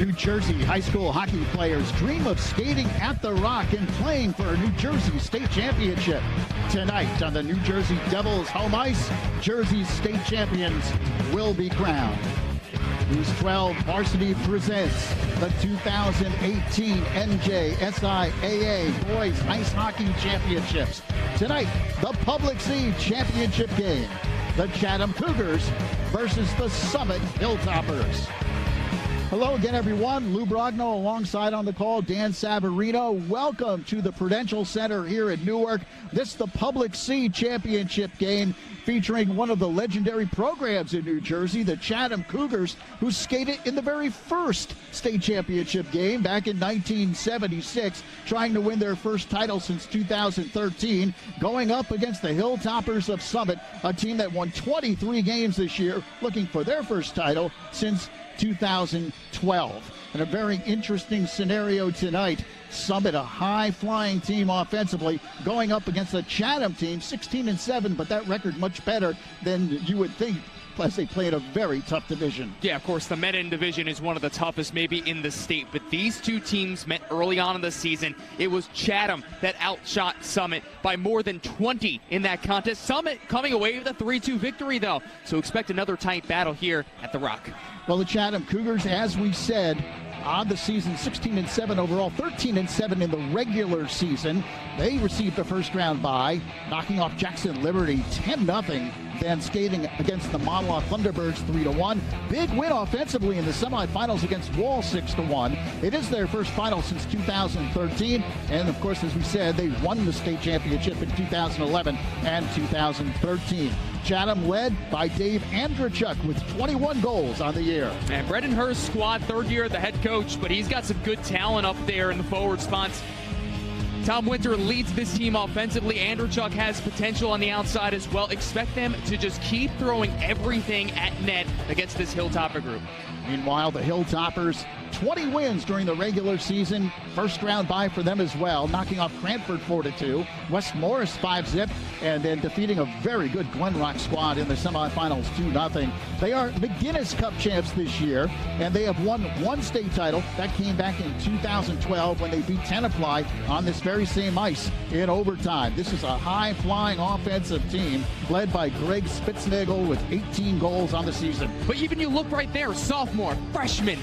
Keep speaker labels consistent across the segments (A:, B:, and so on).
A: New Jersey high school hockey players dream of skating at the Rock and playing for a New Jersey state championship. Tonight on the New Jersey Devils home ice, Jersey's state champions will be crowned. News 12 Varsity presents the 2018 NJSIAA Boys Ice Hockey Championships. Tonight, the Public C Championship game. The Chatham Cougars versus the Summit Hilltoppers. Hello again, everyone. Lou Brogno alongside on the call, Dan Savarino. Welcome to the Prudential Center here in Newark. This is the Public C Championship game featuring one of the legendary programs in New Jersey, the Chatham Cougars, who skated in the very first state championship game back in 1976, trying to win their first title since 2013, going up against the Hilltoppers of Summit, a team that won 23 games this year, looking for their first title since 2012. And a very interesting scenario tonight. Summit, a high-flying team offensively, going up against a Chatham team, 16-7, but that record much better than you would think. Plus, they play in a very tough division.
B: Yeah, of course, the Medin division is one of the toughest maybe in the state, but these two teams met early on in the season. It was Chatham that outshot Summit by more than 20 in that contest. Summit coming away with a 3-2 victory, though, so expect another tight battle here at the Rock.
A: Well, the Chatham Cougars, as we said, on the season, 16-7 overall, 13-7 in the regular season. They received a first-round bye, knocking off Jackson Liberty 10-0, then skating against the Monmouth Thunderbirds 3-1. Big win offensively in the semifinals against Wall 6-1. It is their first final since 2013, and of course, as we said, they won the state championship in 2011 and 2013. Chatham led by Dave Andrzejczyk with 21 goals on the year.
B: And Brendan Hurst's squad, third year the head coach, but he's got some good talent up there in the forward spots. Tom Winter leads this team offensively. Andrzejczyk has potential on the outside as well. Expect them to just keep throwing everything at net against this Hilltopper group.
A: Meanwhile, the Hilltoppers, 20 wins during the regular season. First round bye for them as well, knocking off Cranford 4-2, West Morris 5-0, and then defeating a very good Glen Rock squad in the semifinals 2-0. They are McGinnis Cup champs this year, and they have won one state title. That came back in 2012 when they beat Tenafly on this very same ice in overtime. This is a high-flying offensive team led by Greg Spitznagel with 18 goals on the season.
B: But even you look right there, sophomore, freshman.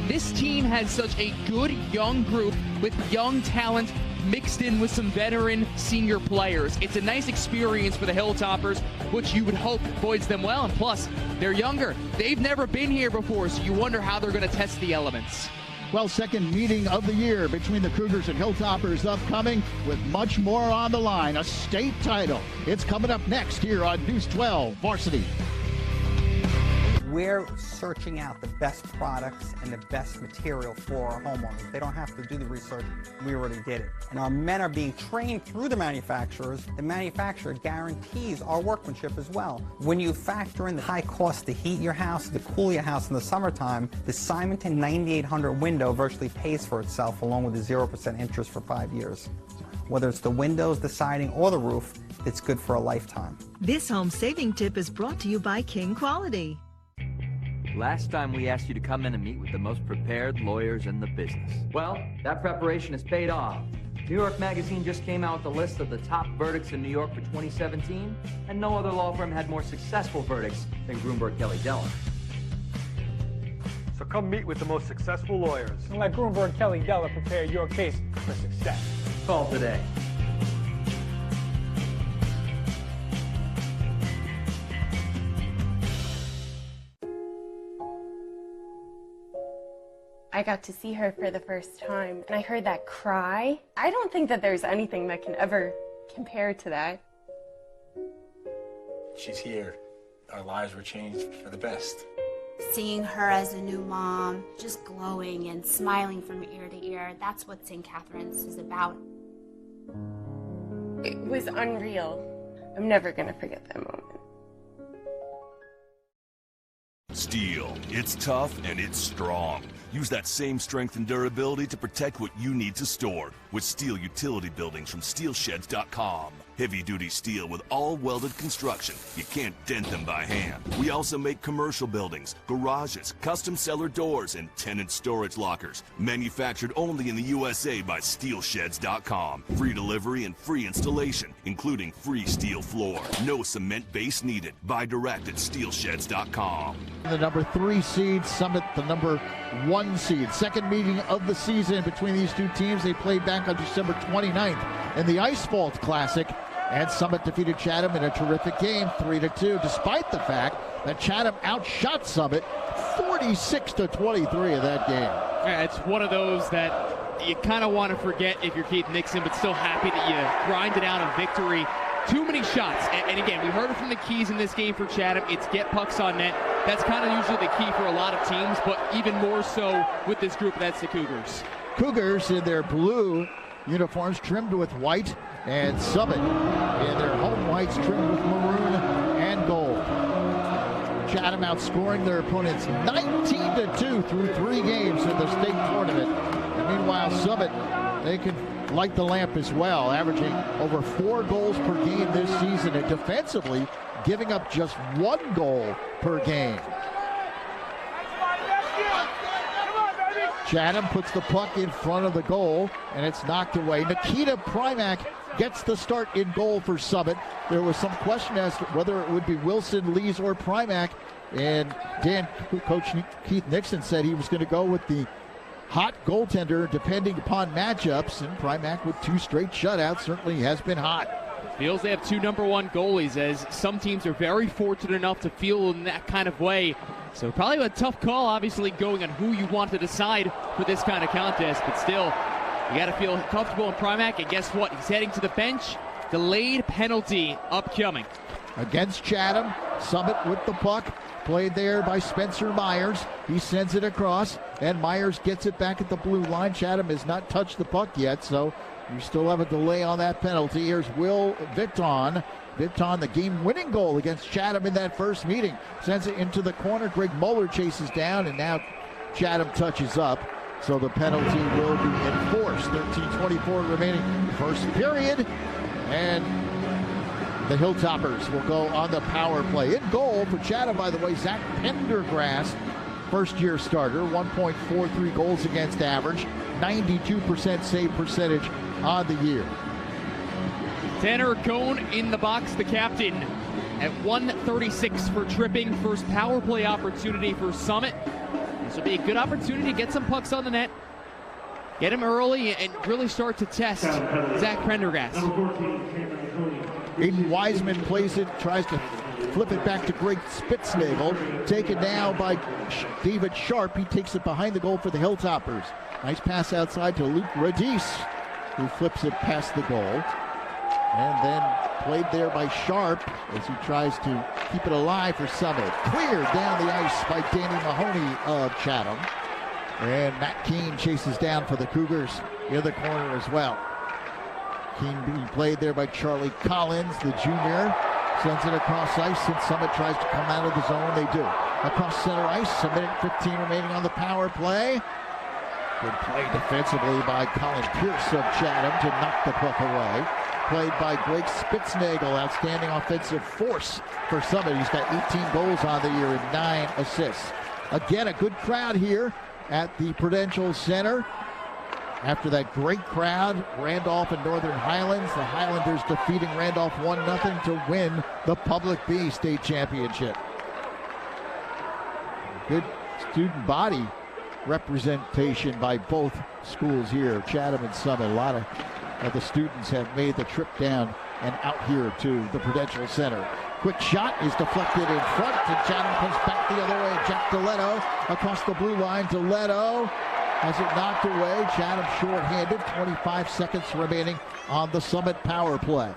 B: This team has such a good young group with young talent mixed in with some veteran senior players. It's a nice experience for the Hilltoppers, which you would hope bodes them well. And plus, they're younger. They've never been here before, so you wonder how they're going to test the elements.
A: Well, second meeting of the year between the Cougars and Hilltoppers upcoming with much more on the line. A state title. It's coming up next here on News 12 Varsity.
C: We're searching out the best products and the best material for our homeowners. They don't have to do the research. We already did it. And our men are being trained through the manufacturers. The manufacturer guarantees our workmanship as well. When you factor in the high cost to heat your house, to cool your house in the summertime, the Simonton 9800 window virtually pays for itself along with the 0% interest for 5 years. Whether it's the windows, the siding, or the roof, it's good for a lifetime.
D: This home saving tip is brought to you by King Quality.
E: Last time we asked you to come in and meet with the most prepared lawyers in the business. Well, that preparation has paid off. New York Magazine just came out with a list of the top verdicts in New York for 2017, and no other law firm had more successful verdicts than Grunberg Kelly Della.
F: So come meet with the most successful lawyers and let Grunberg Kelly Della prepare your case for success.
E: Call today.
G: I got to see her for the first time, and I heard that cry. I don't think that there's anything that can ever compare to that.
H: She's here. Our lives were changed for the best.
I: Seeing her as a new mom, just glowing and smiling from ear to ear, that's what St. Catherine's is about.
G: It was unreal. I'm never gonna forget that moment.
J: Steel. It's tough and it's strong. Use that same strength and durability to protect what you need to store. with steel utility buildings from steelsheds.com. Heavy-duty steel with all welded construction. You can't dent them by hand. We also make commercial buildings, garages, custom cellar doors, and tenant storage lockers. Manufactured only in the USA by steelsheds.com. Free delivery and free installation, including free steel floor. No cement base needed. Buy direct at steelsheds.com.
A: The number 3 seed, Summit the number 1 seed. Second meeting of the season between these two teams. They played back on December 29th in the Ice Vault Classic. And Summit defeated Chatham in a terrific game, 3-2, despite the fact that Chatham outshot Summit 46-23 in that game.
B: Yeah, it's one of those that you kind of want to forget if you're Keith Nixon, but still happy that you grinded out a victory. Too many shots. And again, we heard it from the keys in this game for Chatham. It's get pucks on net. That's kind of usually the key for a lot of teams, but even more so with this group, that's the Cougars.
A: Cougars in their blue uniforms trimmed with white, and Summit in their home whites trimmed with maroon and gold. Chatham outscoring their opponents 19-2 through 3 games in the state tournament. And meanwhile, Summit, they can light the lamp as well, averaging over 4 goals per game this season, and defensively giving up just 1 goal per game. Chatham puts the puck in front of the goal, and it's knocked away. Nikita Primack gets the start in goal for Summit. There was some question as to whether it would be Wilson, Lees, or Primack, and Coach Keith Nixon said he was going to go with the hot goaltender depending upon matchups, and Primack with 2 straight shutouts certainly has been hot.
B: Feels they have 2 number 1 goalies, as some teams are very fortunate enough to feel in that kind of way. So probably a tough call, obviously, going on who you want to decide for this kind of contest. But still, you got to feel comfortable in Primack. And guess what? He's heading to the bench. Delayed penalty upcoming.
A: Against Chatham, Summit with the puck. Played there by Spencer Myers. He sends it across, and Myers gets it back at the blue line. Chatham has not touched the puck yet, so you still have a delay on that penalty. Here's Will Vitton. Vitton, the game-winning goal against Chatham in that first meeting. Sends it into the corner. Greg Muller chases down, and now Chatham touches up. So the penalty will be enforced. 13:24 remaining first period. And the Hilltoppers will go on the power play. In goal for Chatham, by the way, Zach Pendergrass, first-year starter, 1.43 goals against average, 92% save percentage on the year.
B: Tanner Cohn in the box, the captain, at 1:36 for tripping. First power play opportunity for Summit. This will be a good opportunity to get some pucks on the net, get him early, and really start to test Zach Pendergrass.
A: Aiden Wiseman plays it, tries to flip it back to Greg Spitznagel. Taken now by David Sharp. He takes it behind the goal for the Hilltoppers. Nice pass outside to Luke Radis, who flips it past the goal. And then played there by Sharp as he tries to keep it alive for Summit. Cleared down the ice by Danny Mahoney of Chatham. And Matt Keene chases down for the Cougars in the corner as well. Keene being played there by Charlie Collins, the junior. Sends it across ice, and Summit tries to come out of the zone. They do. Across center ice, a minute 15 remaining on the power play. Good play defensively by Colin Pierce of Chatham to knock the puck away. Played by Greg Spitznagel, outstanding offensive force for Summit. He's got 18 goals on the year and 9 assists. Again, a good crowd here at the Prudential Center. After that great crowd, Randolph and Northern Highlands, the Highlanders defeating Randolph 1-0 to win the Public B State Championship. Good student body representation by both schools here, Chatham and Summit. A lot of the students have made the trip down and out here to the Prudential Center. Quick shot is deflected in front, and Chatham comes back the other way. Jack DeLetto across the blue line. DeLetto has it knocked away. Chatham short-handed. 25 seconds remaining on the Summit power play.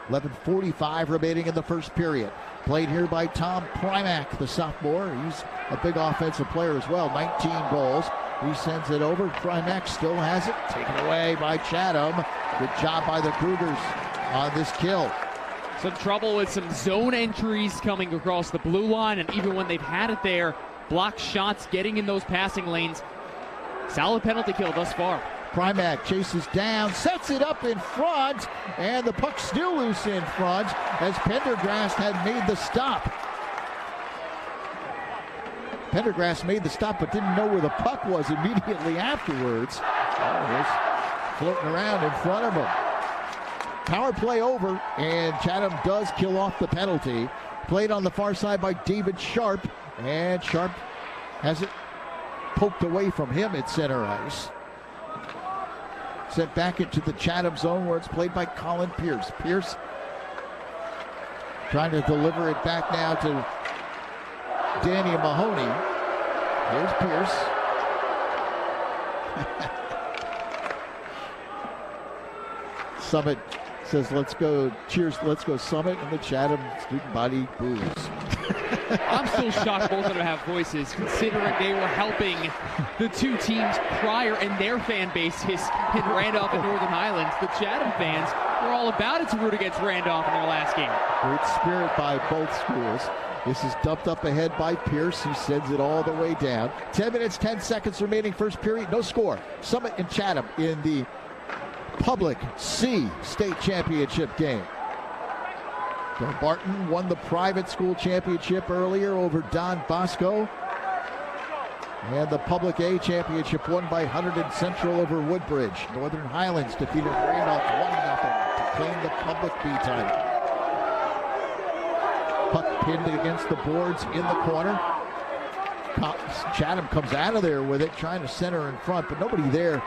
A: 11:45 remaining in the first period. Played here by Tom Primack, the sophomore. He's a big offensive player as well. 19 goals. He sends it over. Primack still has it. Taken away by Chatham. Good job by the Cougars on this kill.
B: Some trouble with some zone entries coming across the blue line, and even when they've had it there, block shots getting in those passing lanes. Solid penalty kill thus far.
A: Primack chases down, sets it up in front, and the puck's still loose in front as Pendergrast had made the stop. Pendergrast made the stop but didn't know where the puck was immediately afterwards. Oh, it was floating around in front of him. Power play over, and Chatham does kill off the penalty. Played on the far side by David Sharp, and Sharp has it poked away from him at center ice. Sent back into the Chatham zone where it's played by Colin Pierce. Pierce trying to deliver it back now to Danny Mahoney. Here's Pierce. Summit says, let's go, cheers, let's go Summit, and the Chatham student body boos.
B: I'm still shocked both of them have voices, considering they were helping the two teams prior and their fan bases in Randolph and Northern Highlands. The Chatham fans were all about it to root against Randolph in their last game.
A: Great spirit by both schools. This is dumped up ahead by Pierce, who sends it all the way down. 10 minutes, 10 seconds remaining, first period, no score. Summit and Chatham in the Public C State Championship game. Barton won the private school championship earlier over Don Bosco. And the Public A championship won by Hunterdon Central over Woodbridge. Northern Highlands defeated Randolph 1-0 to claim the Public B title. Puck pinned against the boards in the corner. Chatham comes out of there with it, trying to center in front, but nobody there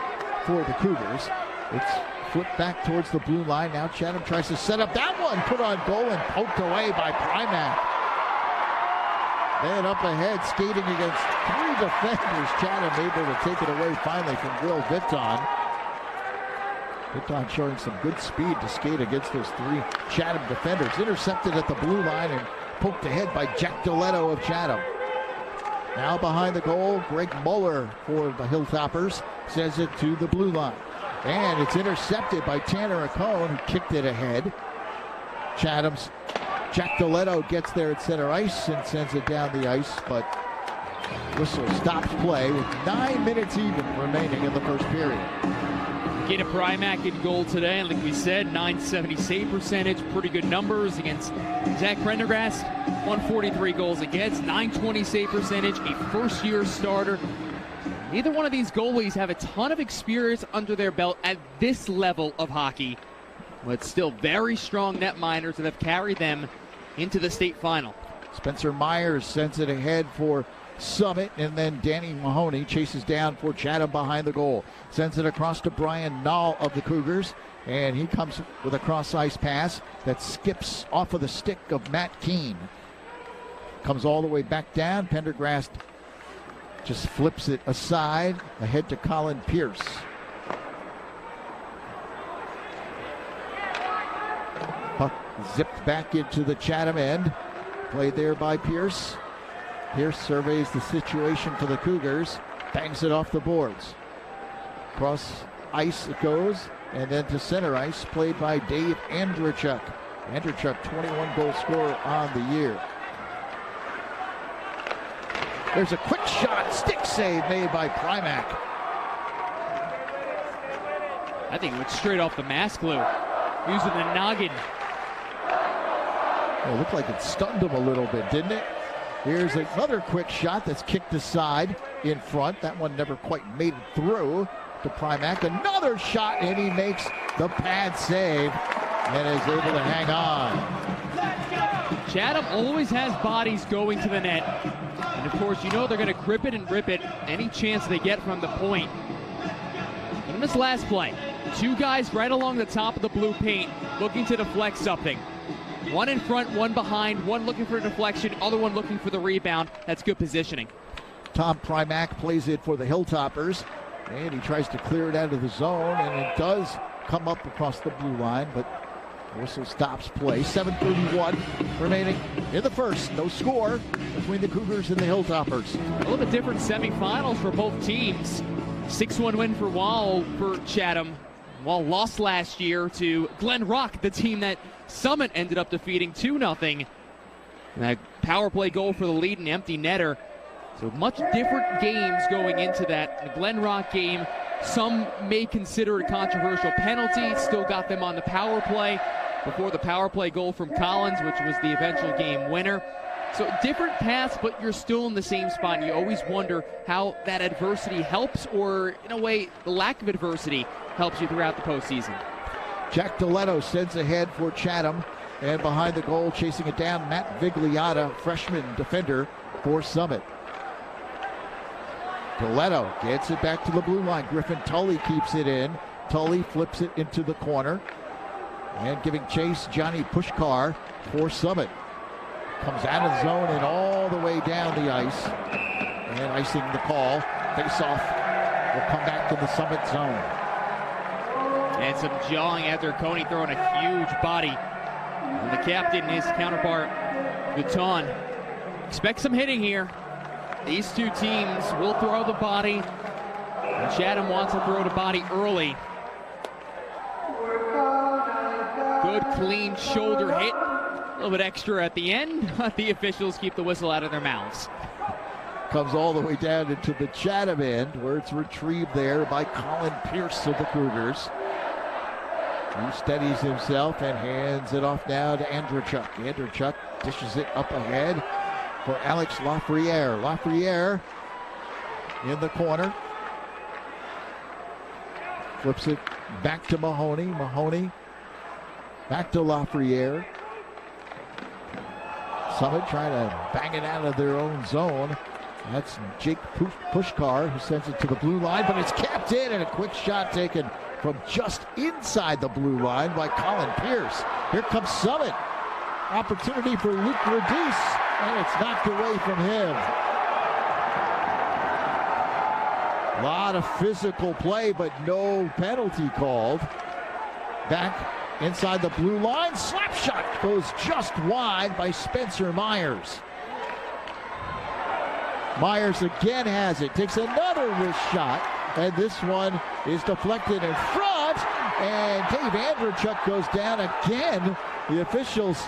A: for the Cougars. It's flipped back towards the blue line. Now Chatham tries to set up that one, put on goal and poked away by Primack. Then up ahead, skating against three defenders. Chatham able to take it away finally from Will Vitton. Vitton showing some good speed to skate against those three Chatham defenders. Intercepted at the blue line and poked ahead by Jack Doletto of Chatham. Now behind the goal, Greg Muller for the Hilltoppers sends it to the blue line. And it's intercepted by Tanner Acone, who kicked it ahead. Chatham's Jack Doletto gets there at center ice and sends it down the ice, but whistle stops play with 9 minutes even remaining in the first period.
B: Get a Primack in goal today, and like we said, .970 save percentage, pretty good numbers against Zach Prendergast. 143 goals against, .920 save percentage, a first-year starter. Neither one of these goalies have a ton of experience under their belt at this level of hockey, but still very strong netminders that have carried them into the state final.
A: Spencer Myers sends it ahead for Summit, and then Danny Mahoney chases down for Chatham behind the goal. Sends it across to Brian Nall of the Cougars, and he comes with a cross-ice pass that skips off of the stick of Matt Keene. Comes all the way back down. Pendergrast just flips it aside, ahead to Colin Pierce. Puck zipped back into the Chatham end. Played there by Pierce. Pierce surveys the situation for the Cougars. Bangs it off the boards. Cross ice it goes, and then to center ice, played by Dave Andrzejczyk. Andrzejczyk, 21 goal scorer on the year. There's a quick shot, stick save made by Primack.
B: I think it went straight off the mask glue, using the noggin.
A: It looked like it stunned him a little bit, didn't it? Here's another quick shot that's kicked aside in front. That one never quite made it through to Primack. Another shot, and he makes the pad save and is able to hang on.
B: Chatham always has bodies going to the net. And of course, you know they're going to grip it and rip it any chance they get from the point. And in this last play, two guys right along the top of the blue paint looking to deflect something. One in front, one behind, one looking for a deflection, other one looking for the rebound. That's good positioning.
A: Tom Primack plays it for the Hilltoppers, and he tries to clear it out of the zone, and it does come up across the blue line, but whistle stops play. 7:31 remaining in the first. No score between the Cougars and the Hilltoppers.
B: A little bit different semifinals for both teams. 6-1 win for Wall for Chatham. Wall lost last year to Glen Rock, the team that Summit ended up defeating 2-0. That power play goal for the lead and empty netter. So much different games going into that. The Glen Rock game Some may consider it a controversial penalty. It still got them on the power play before the power play goal from Collins, which was the eventual game winner. So different paths, but you're still in the same spot. And you always wonder how that adversity helps, or in a way, the lack of adversity helps you throughout the postseason.
A: Jack Deletto sends ahead for Chatham, and behind the goal, chasing it down, Matt Vigliotta, freshman defender for Summit. Deletto gets it back to the blue line. Griffin Tully keeps it in. Tully flips it into the corner, and giving chase, Johnny Pushkar for Summit. Comes out of the zone and all the way down the ice, and icing the call. Face-off will come back to the Summit zone.
B: And some jawing after Coney throwing a huge body on the captain and his counterpart, Vuitton. Expect some hitting here. These two teams will throw the body, and Chatham wants to throw the body early. Good, clean shoulder hit. A little bit extra at the end, but the officials keep the whistle out of their mouths.
A: Comes all the way down into the Chatham end, where it's retrieved there by Colin Pierce of the Cougars. He steadies himself and hands it off now to Andrechuk. Andrechuk dishes it up ahead for Alex Lafreniere. Lafreniere in the corner. Flips it back to Mahoney. Mahoney back to Lafreniere. Summit trying to bang it out of their own zone. That's Jake Pushkar who sends it to the blue line, but it's capped in, and a quick shot taken from just inside the blue line by Colin Pierce. Here comes Summit. Opportunity for Luke Radice, and it's knocked away from him. A lot of physical play, but no penalty called. Back inside the blue line, slap shot goes just wide by Spencer Myers. Myers again has it, takes another wrist shot, and this one is deflected in front, and Dave Andrechuk goes down again. The officials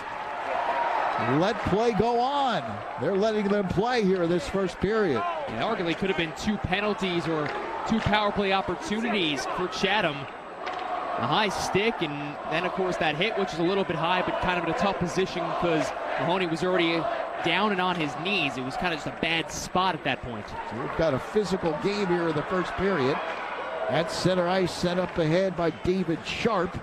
A: let play go on. They're letting them play here in this first period.
B: Yeah, arguably could have been two penalties or two power play opportunities for Chatham. A high stick, and then of course that hit, which is a little bit high, but kind of in a tough position because Mahoney was already down and on his knees. It was kind of just a bad spot at that point.
A: So we've got a physical game here in the first period. At center ice, sent up ahead by David Sharp.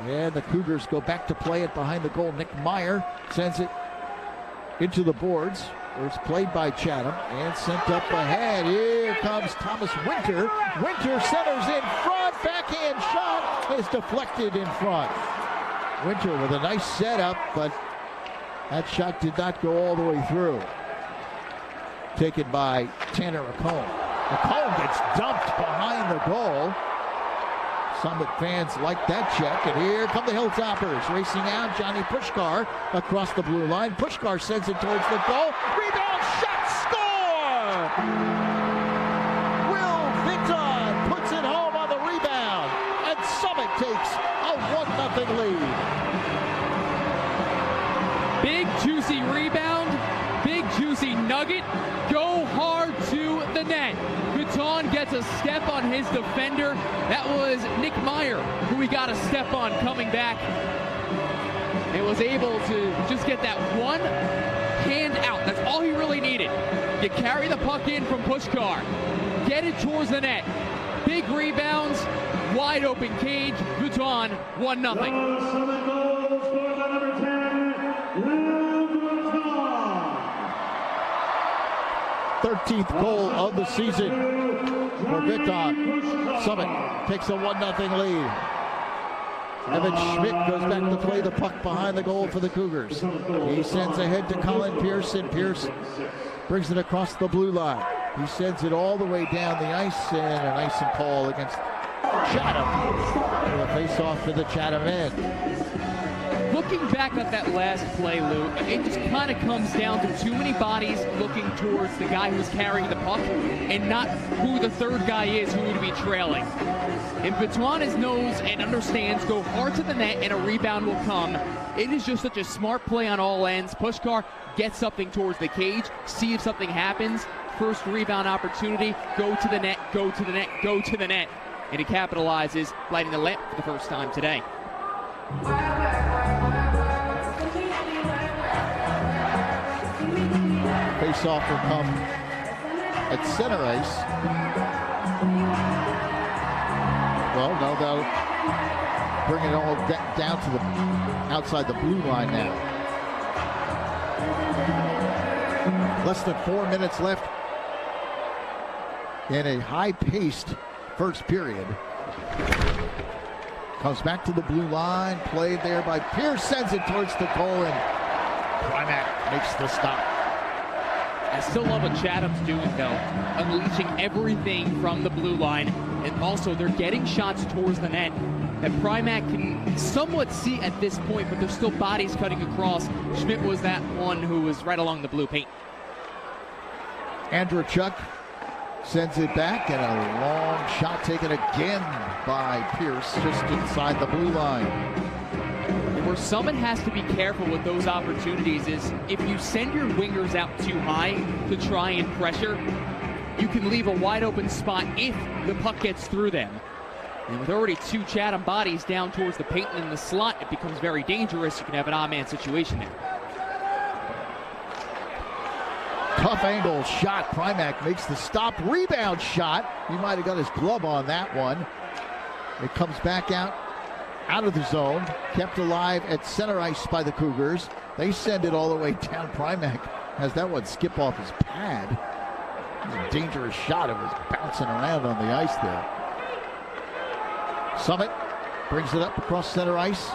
A: And the Cougars go back to play it behind the goal. Nick Meyer sends it into the boards, where it's played by Chatham and sent up ahead. Here comes Thomas Winter. Winter centers in front. Backhand shot is deflected in front. Winter with a nice setup, but that shot did not go all the way through. Taken by Tanner Acone. Acone gets dumped behind the goal. Summit fans like that check, and here come the Hilltoppers racing out. Johnny Pushkar across the blue line. Pushkar sends it towards the goal. Rebound, shot, score! Will Vinton puts it home on the rebound, and Summit takes a 1-0 lead.
B: Big juicy rebound, big juicy nugget. Go hard to the net. Vuitton gets a step on his defender. That was Nick Meyer, who he got a step on coming back. And was able to just get that one hand out. That's all he really needed. You carry the puck in from Pushkar. Get it towards the net. Big rebounds, wide open cage. Vuitton 1-0.
A: 13th goal of the season for Vuitton. Summit takes a 1-0 lead. Evan Schmidt goes back to play the puck behind the goal for the Cougars. He sends ahead to Colin Pierce, and Pierce brings it across the blue line. He sends it all the way down the ice, and an icing call against Chatham. The face-off to the Chatham end.
B: Looking back at that last play, Lou, it just kind of comes down to too many bodies looking towards the guy who's carrying the puck and not who the third guy is who would be trailing. If Vuitton knows and understands, go hard to the net and a rebound will come. It is just such a smart play on all ends. Pushkar gets something towards the cage, see if something happens. First rebound opportunity, go to the net, go to the net, go to the net. and he capitalizes, lighting the lamp for the first time today.
A: Face-off will come at center ice. Well, no, they'll bring it all down to the outside the blue line now. Less than 4 minutes left in a high-paced first period. Comes back to the blue line, played there by Pierce, sends it towards the goal, and Primack makes the stop.
B: I still love what Chatham's doing, though, unleashing everything from the blue line, and also they're getting shots towards the net that Primack can somewhat see at this point, but there's still bodies cutting across. Schmidt was that one who was right along the blue paint.
A: Andrew Chuck sends it back, and a long shot taken again by Pierce just inside the blue line.
B: Where Summit has to be careful with those opportunities is if you send your wingers out too high to try and pressure, you can leave a wide open spot if the puck gets through them. And with already 2 Chatham bodies down towards the paint and in the slot, it becomes very dangerous. You can have an odd man situation there.
A: Tough angle shot. Primack makes the stop. Rebound shot. He might have got his glove on that one. It comes back out of the zone. Kept alive at center ice by the Cougars. They send it all the way down. Primack has that one skip off his pad. It was a dangerous shot. It was bouncing around on the ice there. Summit brings it up across center ice.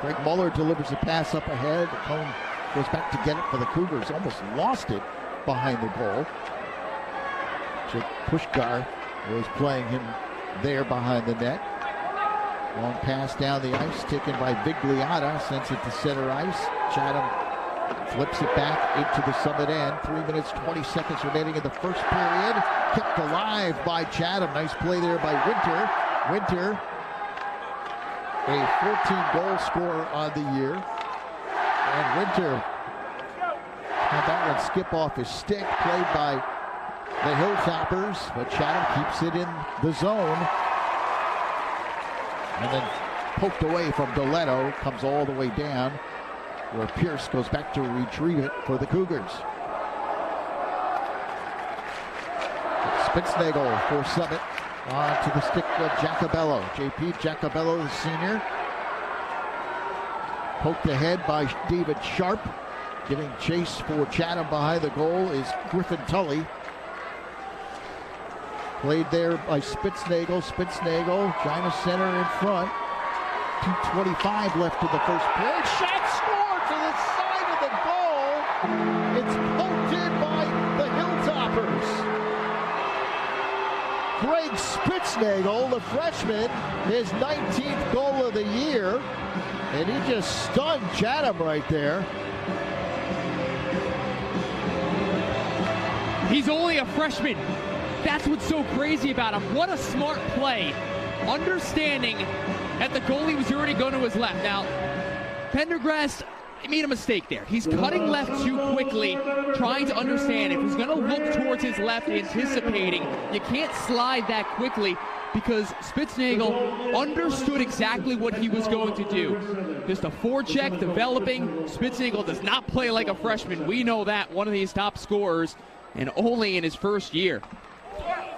A: Greg Muller delivers a pass up ahead. The cone goes back to get it for the Cougars. Almost lost it behind the goal. Jake Pushkar was playing him there behind the net. Long pass down the ice taken by Vigliata. Sends it to center ice. Chatham flips it back into the Summit end. 3 minutes, 20 seconds remaining in the first period. Kept alive by Chatham. Nice play there by Winter. Winter, a 14-goal scorer on the year. And Winter had that one skip off his stick, played by the Hilltoppers, but Chatham keeps it in the zone. And then poked away from Doletto, comes all the way down, where Pierce goes back to retrieve it for the Cougars. Spitznagel for Summit, on to the stick of Jacobello. JP Jacobello, the senior. Poked ahead by David Sharp. Giving chase for Chatham behind the goal is Griffin Tully. Played there by Spitznagel. Spitznagel, China center in front. 2:25 left in the first period. Shot scored to the side of the goal. It's poked in by the Hilltoppers. Greg Spitznagel, the freshman, his 19th goal of the year. And he just stunned Chatham right there.
B: He's only a freshman. That's what's so crazy about him. What a smart play. Understanding that the goalie was already going to his left. Now, Pendergrass made a mistake there. He's cutting left too quickly, trying to understand if he's going to look towards his left, anticipating. You can't slide that quickly because Spitznagel understood exactly what he was going to do. Just a forecheck, developing. Spitznagel does not play like a freshman. We know that. One of these top scorers, and only in his first year.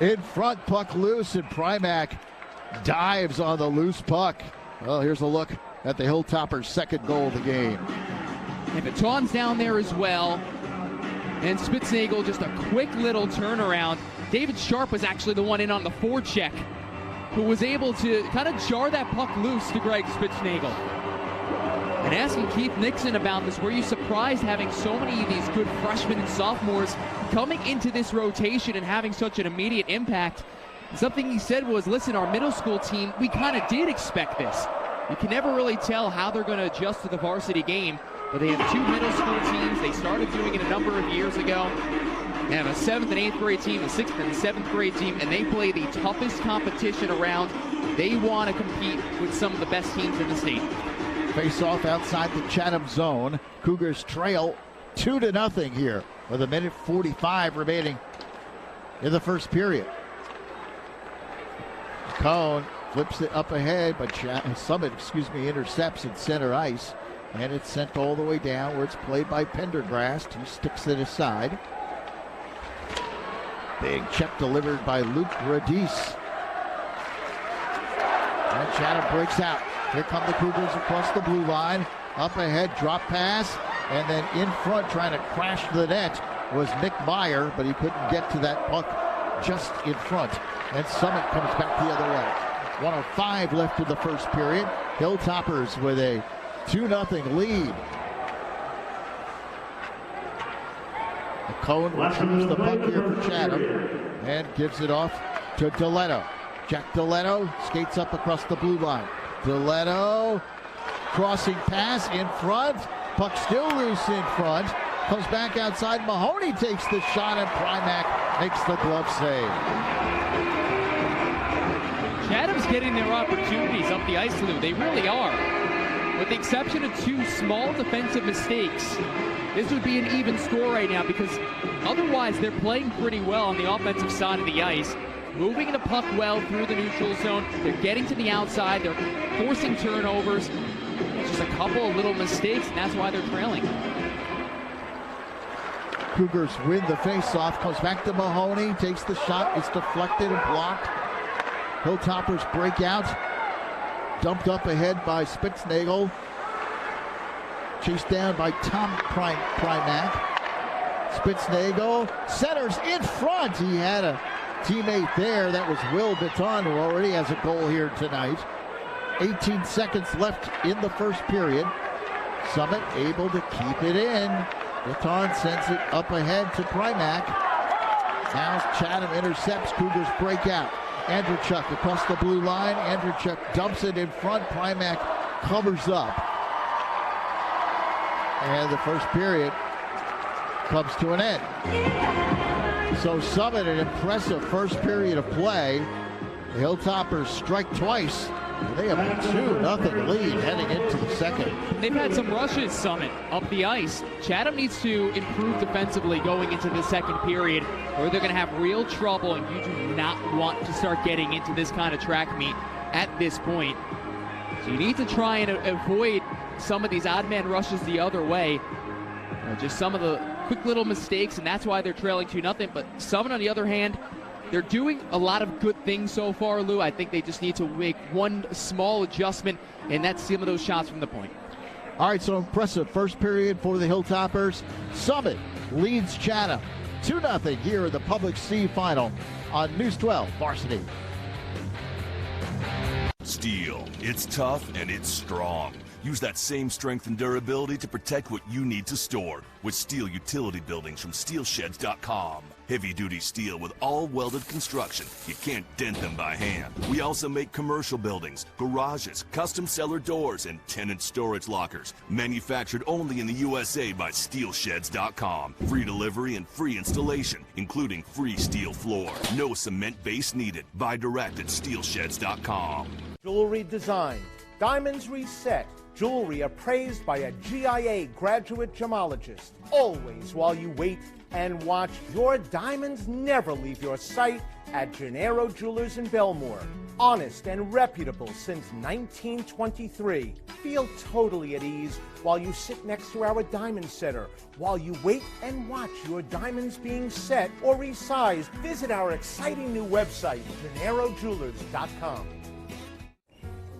A: In front, puck loose, and Primack dives on the loose puck. Well, here's a look at the Hilltoppers' second goal of the game.
B: And Baton's down there as well. And Spitznagel, just a quick little turnaround. David Sharp was actually the one in on the forecheck who was able to kind of jar that puck loose to Greg Spitznagel. And asking Keith Nixon about this, were you surprised having so many of these good freshmen and sophomores coming into this rotation and having such an immediate impact? And something he said was, listen, our middle school team, we kind of did expect this. You can never really tell how they're going to adjust to the varsity game, but they have 2 middle school teams. They started doing it a number of years ago. They have a 7th and 8th grade team, a 6th and 7th grade team, and they play the toughest competition around. They want to compete with some of the best teams in the state.
A: Face-off outside the Chatham zone. Cougars trail 2-0 here with 1:45 remaining in the first period. Cone flips it up ahead, but Summit, intercepts at center ice. And it's sent all the way down where it's played by Pendergrast, who sticks it aside. Big check delivered by Luke Radis. And Chatham breaks out. Here come the Cougars across the blue line. Up ahead, drop pass. And then in front, trying to crash the net, was Nick Meyer, but he couldn't get to that puck just in front. And Summit comes back the other way. 1:05 left in the first period. Hilltoppers with a 2-0 lead. Cohen retrieves the puck here for Chatham and gives it off to Deletto. Jack Deletto skates up across the blue line. Deletto, crossing pass in front. Puck still loose in front. Comes back outside. Mahoney takes the shot and Primack makes the glove save.
B: Chatham's getting their opportunities up the ice, Lou. They really are. With the exception of 2 small defensive mistakes, this would be an even score right now because otherwise they're playing pretty well on the offensive side of the ice. Moving the puck well through the neutral zone. They're getting to the outside. They're forcing turnovers. It's just a couple of little mistakes, and that's why they're trailing.
A: Cougars win the faceoff. Comes back to Mahoney. Takes the shot. It's deflected and blocked. Hilltoppers break out. Dumped up ahead by Spitznagel. Chased down by Tom Primack. Spitznagel centers in front. He had a teammate there. That was Will Bitton, who already has a goal here tonight. 18 seconds left in the first period. Summit able to keep it in. Bitton sends it up ahead to Primack. Now Chatham intercepts. Cougars break out. Andrechuk across the blue line. Andrechuk dumps it in front. Primack covers up. And the first period comes to an end. So Summit, an impressive first period of play. The Hilltoppers strike twice. They have a 2-0 lead heading into the second.
B: They've had some rushes, Summit, up the ice. Chatham needs to improve defensively going into the second period, or they're going to have real trouble, and you do not want to start getting into this kind of track meet at this point. So you need to try and avoid some of these odd man rushes the other way. Just some of the quick little mistakes, and that's why they're trailing 2-0. But Summit, on the other hand, they're doing a lot of good things so far, Lou. I think they just need to make one small adjustment, and that's some of those shots from the point.
A: All right, so impressive first period for the Hilltoppers. Summit leads Chatham 2-0 here in the Public C Final on News 12 Varsity.
J: Steel, it's tough and it's strong. Use that same strength and durability to protect what you need to store with steel utility buildings from steelsheds.com. Heavy-duty steel with all welded construction. You can't dent them by hand. We also make commercial buildings, garages, custom cellar doors, and tenant storage lockers. Manufactured only in the USA by steelsheds.com. Free delivery and free installation, including free steel floor. No cement base needed. Buy direct at steelsheds.com.
K: Jewelry design, diamonds reset, jewelry appraised by a GIA graduate gemologist. Always while you wait and watch, your diamonds never leave your sight at Gennaro Jewelers in Belmore. Honest and reputable since 1923. Feel totally at ease while you sit next to our diamond setter. While you wait and watch your diamonds being set or resized, visit our exciting new website, GennaroJewelers.com.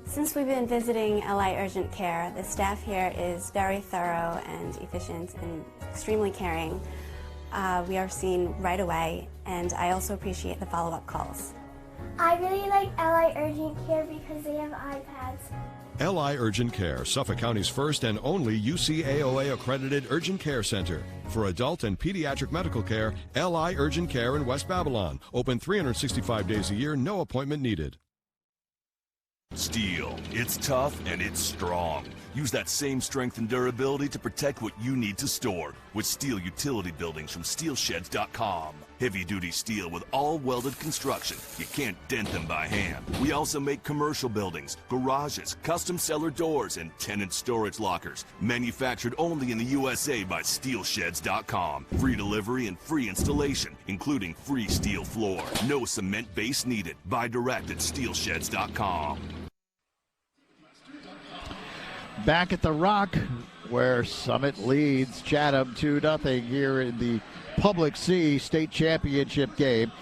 L: Since we've been visiting LI Urgent Care, the staff here is very thorough and efficient and extremely caring. We are seen right away, and I also appreciate the follow-up calls.
M: I really like LI Urgent Care because they have iPads.
N: LI Urgent Care, Suffolk County's first and only UCAOA accredited urgent care center. For adult and pediatric medical care, LI Urgent Care in West Babylon. Open 365 days a year, no appointment needed.
J: Steel, it's tough and it's strong. Use that same strength and durability to protect what you need to store with steel utility buildings from steelsheds.com. Heavy-duty steel with all welded construction. You can't dent them by hand. We also make commercial buildings, garages, custom cellar doors, and tenant storage lockers. Manufactured only in the USA by SteelSheds.com. Free delivery and free installation, including free steel floor. No cement base needed. Buy direct at SteelSheds.com.
A: Back at the Rock, where Summit leads Chatham 2-0 here in the Public C State Championship game.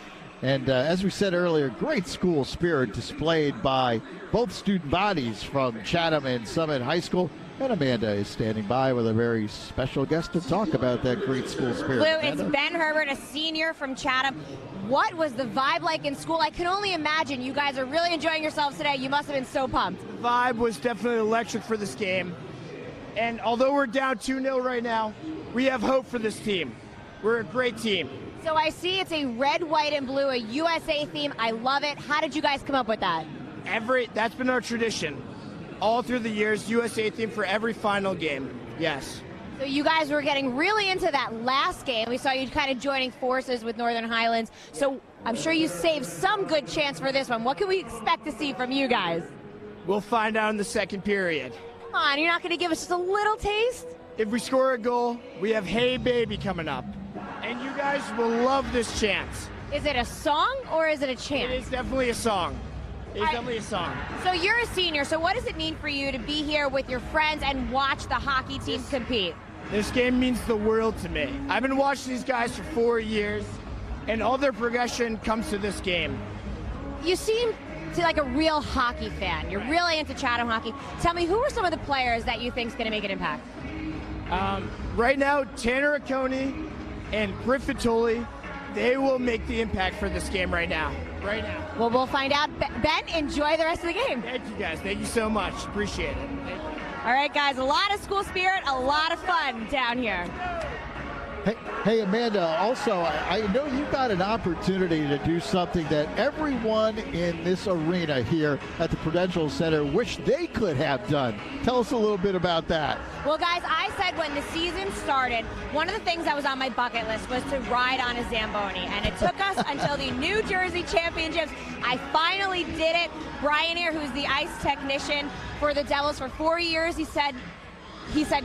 A: And as we said earlier, great school spirit displayed by both student bodies from Chatham and Summit High School. And Amanda is standing by with a very special guest to talk about that great school spirit.
O: Lou,
A: Amanda?
O: it's Ben Herbert, a senior from Chatham. What was the vibe like in school? I can only imagine. You guys are really enjoying yourselves today. You must have been so pumped.
P: The vibe was definitely electric for this game. And although we're down 2-0 right now, we have hope for this team. We're a great team.
O: So I see it's a red, white, and blue, a USA theme. I love it. How did you guys come up with that?
P: That's been our tradition. All through the years, USA theme for every final game. Yes.
O: So you guys were getting really into that last game. We saw you kind of joining forces with Northern Highlands. So I'm sure you saved some good chance for this one. What can we expect to see from you guys?
P: We'll find out in the second period.
O: Come on, you're not going to give us just a little taste?
P: If we score a goal, we have Hey Baby coming up. And you guys will love this chance.
O: Is it a song or is it a chant?
P: It is definitely a song. It's definitely a song.
O: So you're a senior, so what does it mean for you to be here with your friends and watch the hockey team compete?
P: This game means the world to me. I've been watching these guys for 4 years, and all their progression comes to this game.
O: You seem like a real hockey fan. You're really into Chatham hockey. Tell me, who are some of the players that you think is going to make an impact?
P: Right now, Tanner Aconi and Griffith Tully, they will make the impact for this game right now.
O: Well, we'll find out. Ben, enjoy the rest of the game.
P: Thank you, guys. Thank you so much. Appreciate it.
O: All right, guys, a lot of school spirit, a lot of fun down here.
A: Hey, Amanda, also, I know you got an opportunity to do something that everyone in this arena here at the Prudential Center wished they could have done. Tell us a little bit about that.
O: Well, guys, I said when the season started, one of the things that was on my bucket list was to ride on a Zamboni, and it took us until the New Jersey Championships. I finally did it. Brian here, who's the ice technician for the Devils for 4 years, he said,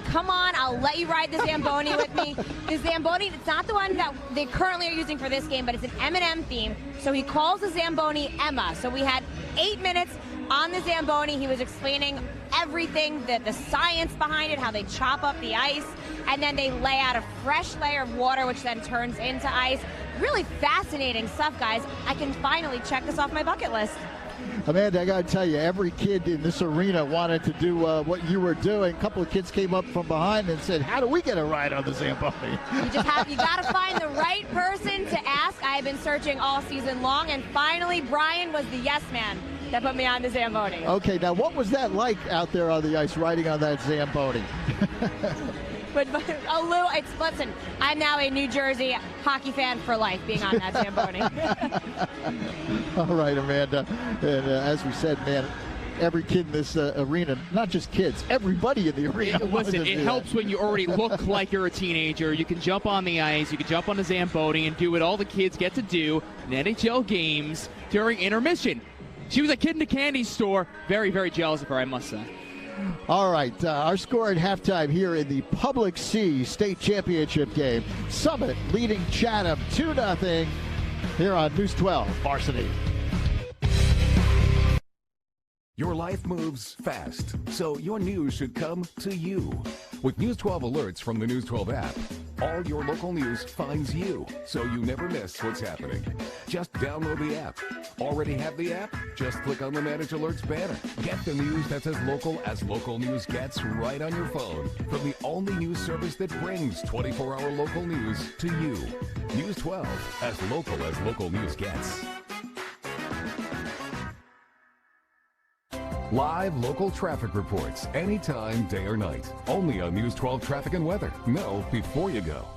O: come on, I'll let you ride the Zamboni with me. The Zamboni, it's not the one that they currently are using for this game, but it's an M&M theme. So he calls the Zamboni Emma. So we had 8 minutes on the Zamboni. He was explaining everything, the science behind it, how they chop up the ice, and then they lay out a fresh layer of water, which then turns into ice. Really fascinating stuff, guys. I can finally check this off my bucket list.
A: Amanda, I got to tell you, every kid in this arena wanted to do what you were doing. A couple of kids came up from behind and said, how do we get a ride on the Zamboni?
O: You got to find the right person to ask. I've been searching all season long, and finally Brian was the yes man that put me on the Zamboni.
A: Okay, now what was that like out there on the ice riding on that Zamboni?
O: But Lou, listen, I'm now a New Jersey hockey fan for life, being on that Zamboni.
A: All right, Amanda. And as we said, man, every kid in this arena, not just kids, everybody in the arena.
B: Listen, it helps when you already look like you're a teenager. You can jump on the ice, you can jump on the Zamboni and do what all the kids get to do in NHL games during intermission. She was a kid in a candy store. Very, very jealous of her, I must say.
A: All right, our score at halftime here in the Public C State Championship game. Summit leading Chatham 2-0 here on News 12 Varsity.
Q: Your life moves fast, so your news should come to you. With News 12 alerts from the News 12 app, all your local news finds you, so you never miss what's happening. Just download the app. Already have the app? Just click on the Manage Alerts banner. Get the news that's as local news gets right on your phone from the only news service that brings 24-hour local news to you. News 12, as local news gets. Live local traffic reports anytime, day or night. Only on News 12 Traffic and Weather. Know before you go.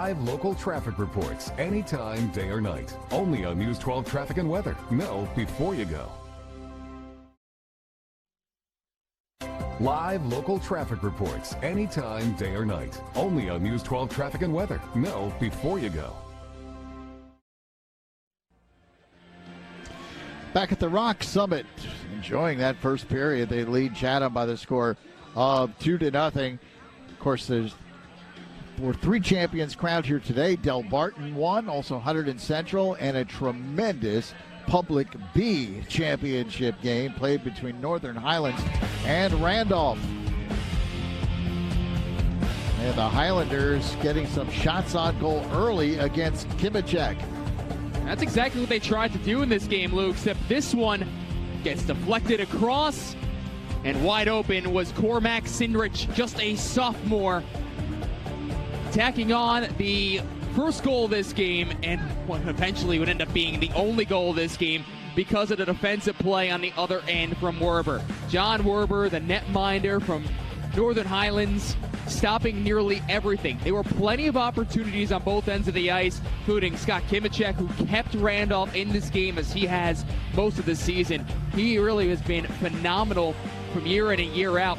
Q: Live local traffic reports anytime, day or night. Only on News 12 Traffic and Weather. Know before you go. Live local traffic reports anytime, day or night. Only on News 12 Traffic and Weather. Know before you go.
A: Back at the Rock Summit, enjoying that first period. They lead Chatham by the score of 2-0. Of course, were 3 champions crowned here today. Del Barton won, also Hunterdon Central, and a tremendous Public B championship game played between Northern Highlands and Randolph. And the Highlanders getting some shots on goal early against Kimachek.
B: That's exactly what they tried to do in this game, Lou, except this one gets deflected across, and wide open was Cormac Sindrich, just a sophomore, tacking on the first goal of this game, and what eventually would end up being the only goal of this game because of the defensive play on the other end from Werber. John Werber, the netminder from Northern Highlands, stopping nearly everything. There were plenty of opportunities on both ends of the ice, including Scott Kimachek, who kept Randolph in this game as he has most of the season. He really has been phenomenal from year in and year out.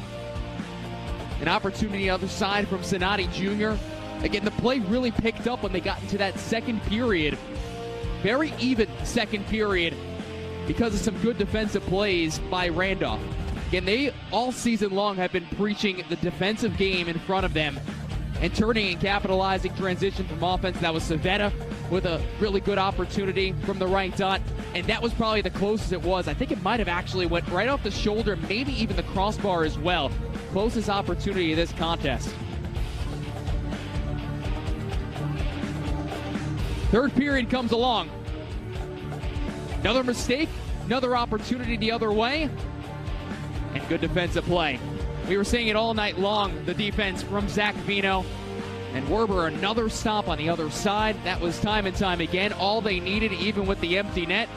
B: An opportunity on the other side from Sonati Jr. Again, the play really picked up when they got into that second period. Very even second period because of some good defensive plays by Randolph. Again, they all season long have been preaching the defensive game in front of them and turning and capitalizing transition from offense. That was Savetta with a really good opportunity from the right dot, and that was probably the closest it was. I think it might have actually went right off the shoulder, maybe even the crossbar as well. Closest opportunity of this contest. Third period comes along. Another mistake, another opportunity the other way, and good defensive play. We were seeing it all night long, the defense from Zach Vino. And Werber, another stop on the other side. That was time and time again all they needed, even with the empty net.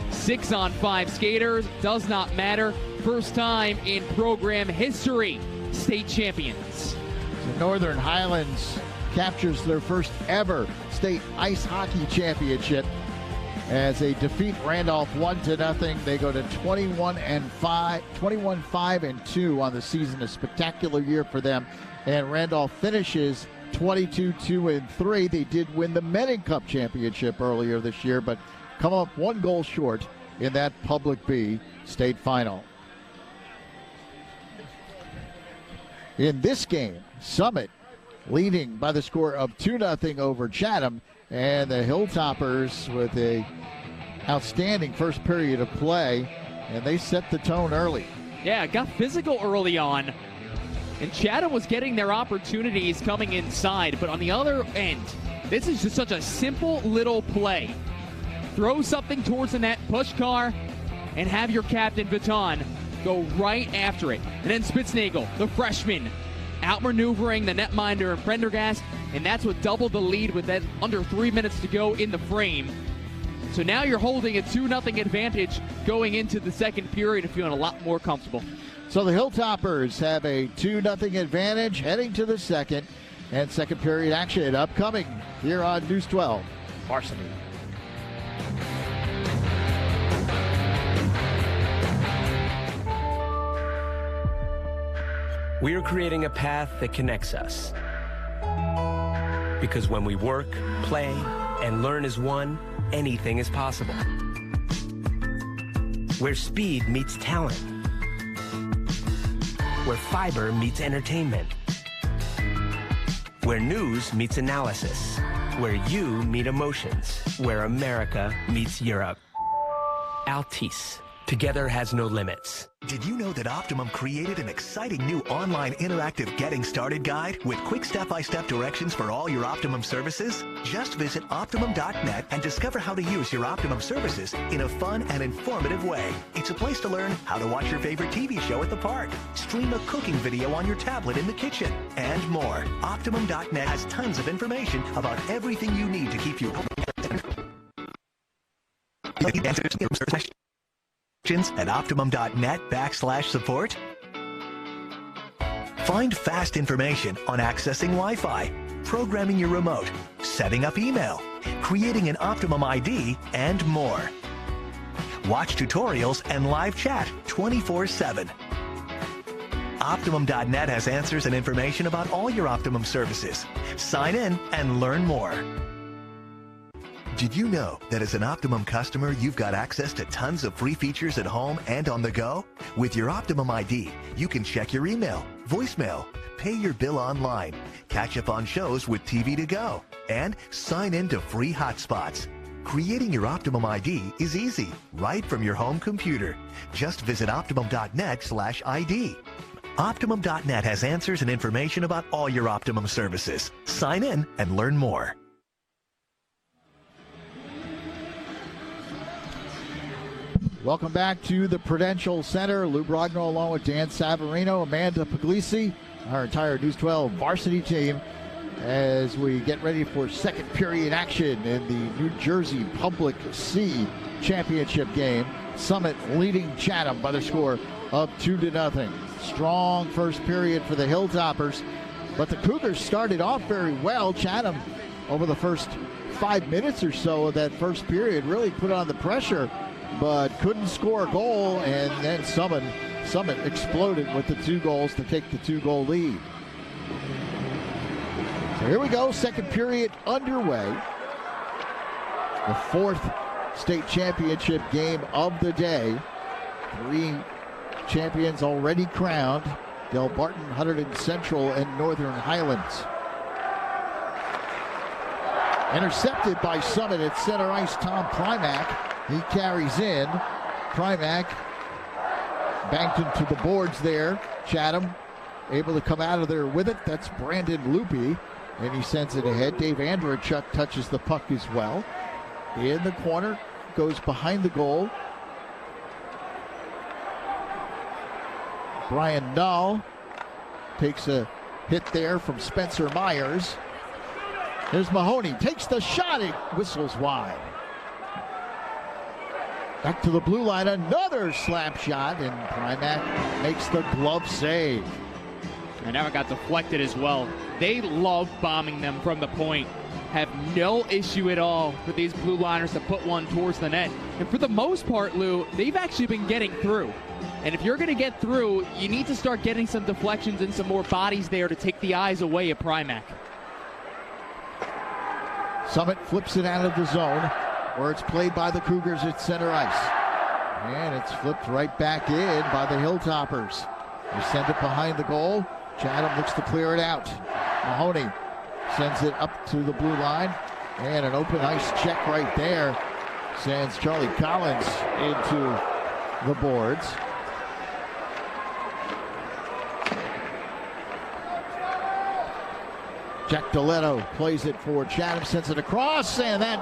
B: 6-on-5 skaters, does not matter. First time in program history, state champions.
A: So Northern Highlands captures their first ever state ice hockey championship as they defeat Randolph 1-0. They go to 21-5-2 on the season. A spectacular year for them. And Randolph finishes 22-2-3. They did win the Menning Cup championship earlier this year, but come up 1 goal short in that Public B state final. In this game, Summit leading by the score of 2-0 over Chatham, and the Hilltoppers with a outstanding first period of play, and they set the tone early.
B: Yeah, got physical early on, and Chatham was getting their opportunities coming inside, but on the other end, this is just such a simple little play. Throw something towards the net, push car, and have your captain, Vuitton, go right after it. And then Spitznagel, the freshman, outmaneuvering the netminder and Prendergast, and that's what doubled the lead with that under 3 minutes to go in the frame. So now you're holding a 2-0 advantage going into the second period and feeling a lot more comfortable.
A: So the Hilltoppers have a 2-0 advantage heading to the second, and second period action upcoming here on News 12 Varsity.
R: We are creating a path that connects us. Because when we work, play, and learn as one, anything is possible. Where speed meets talent. Where fiber meets entertainment. Where news meets analysis. Where you meet emotions. Where America meets Europe. Altice. Together has no limits.
S: Did you know that Optimum created an exciting new online interactive Getting Started guide with quick step-by-step directions for all your Optimum services? Just visit Optimum.net and discover how to use your Optimum services in a fun and informative way. It's a place to learn how to watch your favorite TV show at the park, stream a cooking video on your tablet in the kitchen, and more. Optimum.net has tons of information about everything you need to keep you at Optimum.net/support. Find fast information on accessing Wi-Fi, programming your remote, setting up email, creating an Optimum ID, and more. Watch tutorials and live chat 24/7. Optimum.net has answers and information about all your Optimum services. Sign in and learn more. Did you know that as an Optimum customer, you've got access to tons of free features at home and on the go? With your Optimum ID, you can check your email, voicemail, pay your bill online, catch up on shows with TV to go, and sign in to free hotspots. Creating your Optimum ID is easy, right from your home computer. Just visit Optimum.net/ID. Optimum.net has answers and information about all your Optimum services. Sign in and learn more.
A: Welcome back to the Prudential Center. Lou Brogno along with Dan Savarino, Amanda Puglisi, our entire News 12 varsity team, as we get ready for second period action in the New Jersey Public C Championship game. Summit leading Chatham by the score of 2-0. Strong first period for the Hilltoppers, but the Cougars started off very well. Chatham, over the first 5 minutes or so of that first period, really put on the pressure, but couldn't score a goal, and then Summit exploded with the 2 goals to take the 2-goal lead. So here we go, second period underway. The 4th state championship game of the day. 3 champions already crowned: Del Barton, Hunterdon Central, and Northern Highlands. Intercepted by Summit at center ice, Tom Primack. He carries in. Primack banked into the boards there. Chatham able to come out of there with it. That's Brandon Loopy, and he sends it ahead. Dave Andrechuk touches the puck as well. In the corner, goes behind the goal. Brian Null takes a hit there from Spencer Myers. There's Mahoney, takes the shot, it whistles wide. Back to the blue line, another slap shot, and Primack makes the glove save.
B: And now it got deflected as well. They love bombing them from the point. Have no issue at all for these blue liners to put one towards the net. And for the most part, Lou, they've actually been getting through. And if you're going to get through, you need to start getting some deflections and some more bodies there to take the eyes away at Primack.
A: Summit flips it out of the zone, where it's played by the Cougars at center ice. And it's flipped right back in by the Hilltoppers. They send it behind the goal. Chatham looks to clear it out. Mahoney sends it up to the blue line. And an open ice check right there sends Charlie Collins into the boards. Jack Deletto plays it for Chatham, sends it across, and that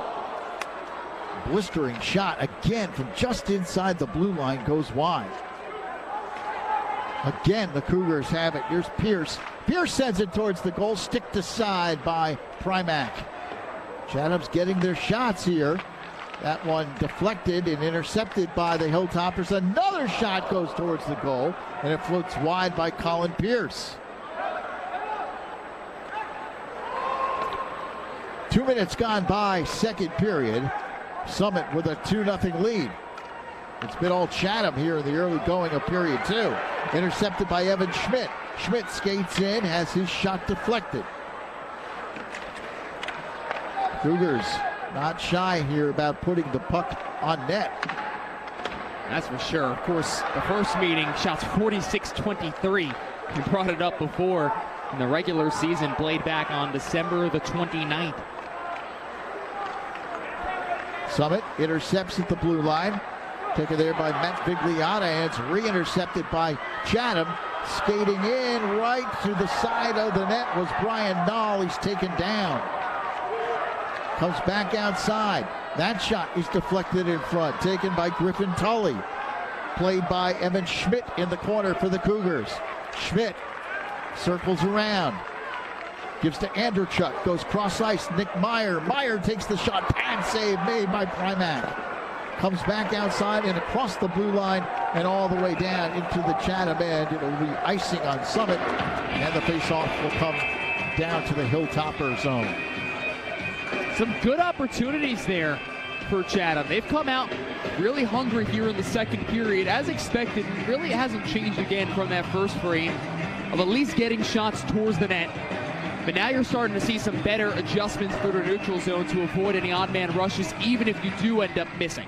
A: blistering shot again from just inside the blue line goes wide. Again, the Cougars have it. Here's Pierce. Pierce sends it towards the goal, sticked aside by Primack. Chatham's getting their shots here. That one deflected and intercepted by the Hilltoppers. Another shot goes towards the goal, and it floats wide by Colin Pierce. 2 minutes gone by, second period. Summit with a 2-0 lead. It's been all Chatham here in the early going of period 2. Intercepted by Evan Schmidt. Schmidt skates in, has his shot deflected. Cougars not shy here about putting the puck on net.
B: That's for sure. Of course, the first meeting, shots 46-23. We brought it up before in the regular season, played back on December the 29th.
A: Summit intercepts at the blue line. Taken there by Matt Vigliata, and it's re-intercepted by Chatham. Skating in right to the side of the net was Brian Null. He's taken down. Comes back outside. That shot is deflected in front. Taken by Griffin Tully. Played by Evan Schmidt in the corner for the Cougars. Schmidt circles around. Gives to Andrechuk. Goes cross ice. Nick Meyer. Meyer takes the shot. Pad save made by Primack. Comes back outside and across the blue line and all the way down into the Chatham end. It will be icing on Summit, and the faceoff will come down to the Hilltopper zone.
B: Some good opportunities there for Chatham. They've come out really hungry here in the second period. As expected, really hasn't changed again from that first frame of at least getting shots towards the net. But now you're starting to see some better adjustments through the neutral zone to avoid any odd man rushes, even if you do end up missing.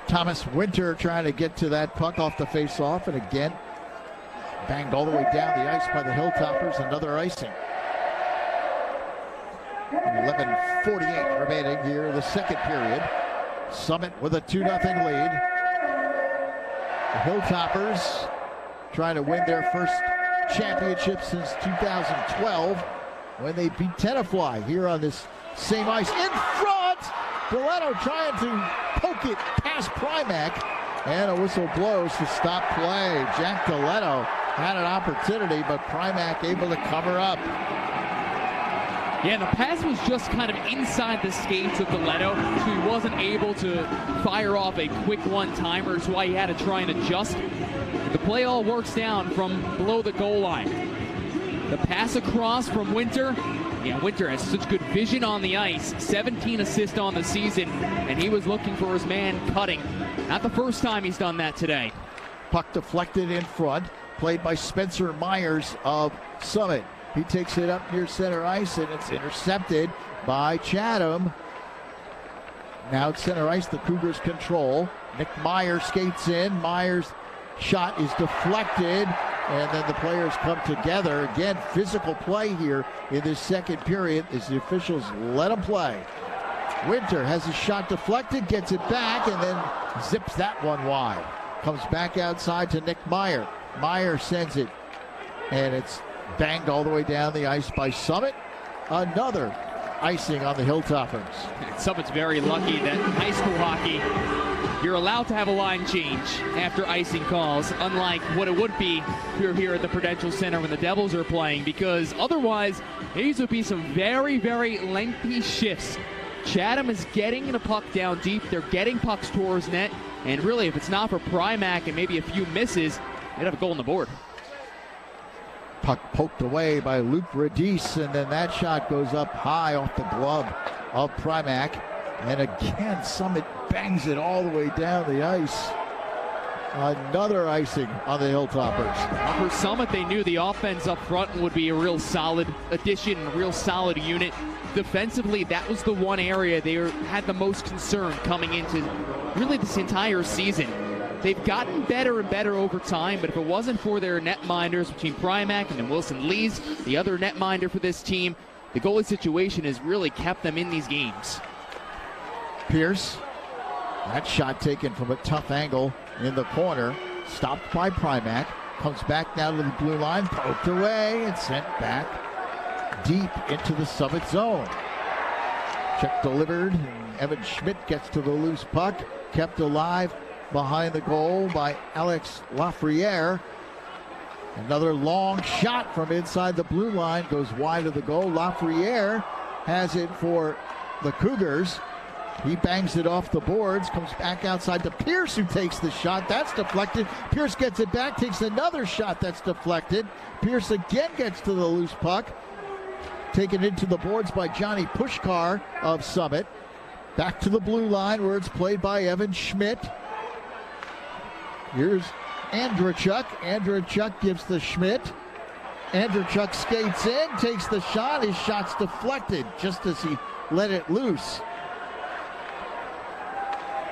A: Thomas Winter trying to get to that puck off the face-off, and again, banged all the way down the ice by the Hilltoppers. Another icing. 11:48 remaining here in the second period. Summit with a 2-0 lead. The Hilltoppers trying to win their first championship since 2012 when they beat Tenafly here on this same ice. In front! Deletto trying to poke it past Primack, and a whistle blows to stop play. Jack Deletto had an opportunity, but Primack able to cover up.
B: Yeah, the pass was just kind of inside the skates of Deletto, so he wasn't able to fire off a quick one-timer. That's why he had to try and adjust. The play all works down from below the goal line. The pass across from Winter. Yeah, Winter has such good vision on the ice. 17 assists on the season, and he was looking for his man cutting. Not the first time he's done that today.
A: Puck deflected in front, played by Spencer Myers of Summit. He takes it up near center ice, and it's intercepted by Chatham. Now at center ice, the Cougars control. Nick Meyer skates in. Meyer's shot is deflected, and then the players come together. Again, physical play here in this second period as the officials let them play. Winter has his shot deflected, gets it back, and then zips that one wide. Comes back outside to Nick Meyer. Meyer sends it, and it's banged all the way down the ice by Summit. Another icing on the Hilltoppers.
B: Summit's very lucky that high school hockey, you're allowed to have a line change after icing calls, unlike what it would be if you're here at the Prudential Center when the Devils are playing, because otherwise these would be some very, very lengthy shifts. Chatham is getting the puck down deep. They're getting pucks towards net, and really, if it's not for Primack and maybe a few misses, they'd have a goal on the board.
A: Puck poked away by Luke Radice, and then that shot goes up high off the glove of Primack. And again, Summit bangs it all the way down the ice. Another icing on the Hilltoppers.
B: For Summit, they knew the offense up front would be a real solid addition, a real solid unit. Defensively, that was the one area they had the most concern coming into really this entire season. They've gotten better and better over time, but if it wasn't for their netminders between Primack and then Wilson Lees, the other netminder for this team, the goalie situation has really kept them in these games.
A: Pierce, that shot taken from a tough angle in the corner, stopped by Primack, comes back now to the blue line, poked away and sent back deep into the Summit zone. Check delivered, and Evan Schmidt gets to the loose puck, kept alive behind the goal by Alex Lafreniere. Another long shot from inside the blue line goes wide of the goal. Lafreniere has it for the Cougars. He bangs it off the boards, comes back outside to Pierce, who takes the shot. That's deflected. Pierce gets it back, takes another shot that's deflected. Pierce again gets to the loose puck. Taken into the boards by Johnny Pushkar of Summit. Back to the blue line where it's played by Evan Schmidt. Here's Andrachuk. Andrachuk gives the Schmidt. Andrachuk skates in, takes the shot. His shot's deflected just as he let it loose.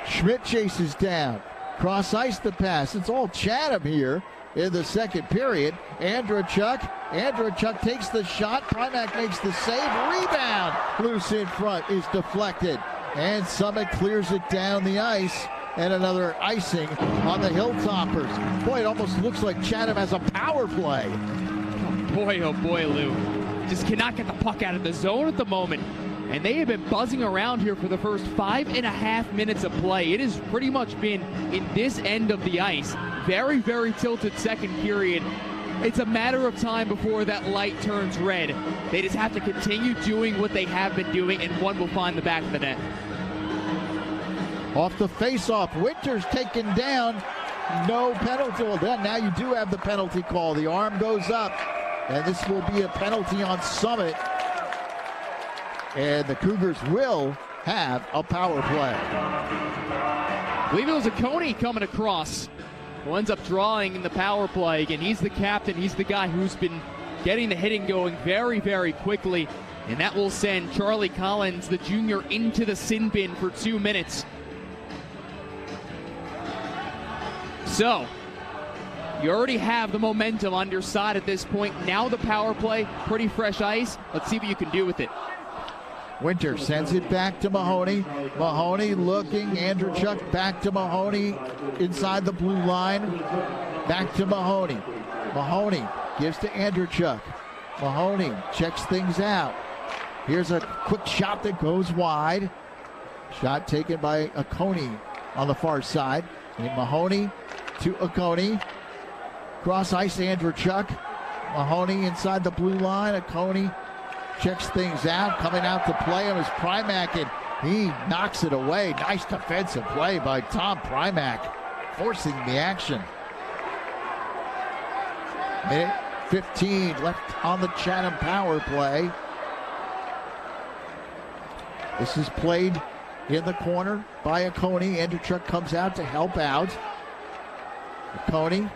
A: Schmidt chases down. Cross ice the pass. It's all Chatham here in the second period. Andrachuk takes the shot. Primack makes the save. Rebound. Loose in front is deflected. And Summit clears it down the ice. And another icing on the Hilltoppers. Boy, it almost looks like Chatham has a power play.
B: Oh boy, Lou. Just cannot get the puck out of the zone at the moment. And they have been buzzing around here for the first 5.5 minutes of play. It has pretty much been in this end of the ice. Very, very tilted second period. It's a matter of time before that light turns red. They just have to continue doing what they have been doing, and one will find the back of the net.
A: Off the face-off, Winter's taken down. No penalty. Well, then now you do have the penalty call. The arm goes up. And this will be a penalty on Summit. And the Cougars will have a power play.
B: I believe it was Oconee coming across who ends up drawing in the power play. Again, he's the captain. He's the guy who's been getting the hitting going very, very quickly. And that will send Charlie Collins, the junior, into the sin bin for 2 minutes. So, you already have the momentum on your side at this point. Now the power play, pretty fresh ice. Let's see what you can do with it.
A: Winter sends it back to Mahoney. Mahoney looking. Andrechuk back to Mahoney inside the blue line. Back to Mahoney. Mahoney gives to Andrechuk. Mahoney checks things out. Here's a quick shot that goes wide. Shot taken by Oconee on the far side. And Mahoney to Oconee. Cross ice, Andrechuk. Mahoney inside the blue line. Oconee checks things out. Coming out to play him is Primack, and he knocks it away. Nice defensive play by Tom Primack, forcing the action. Minute 15 left on the Chatham power play. This is played in the corner by Oconee. Andrechuk comes out to help out. Oconee.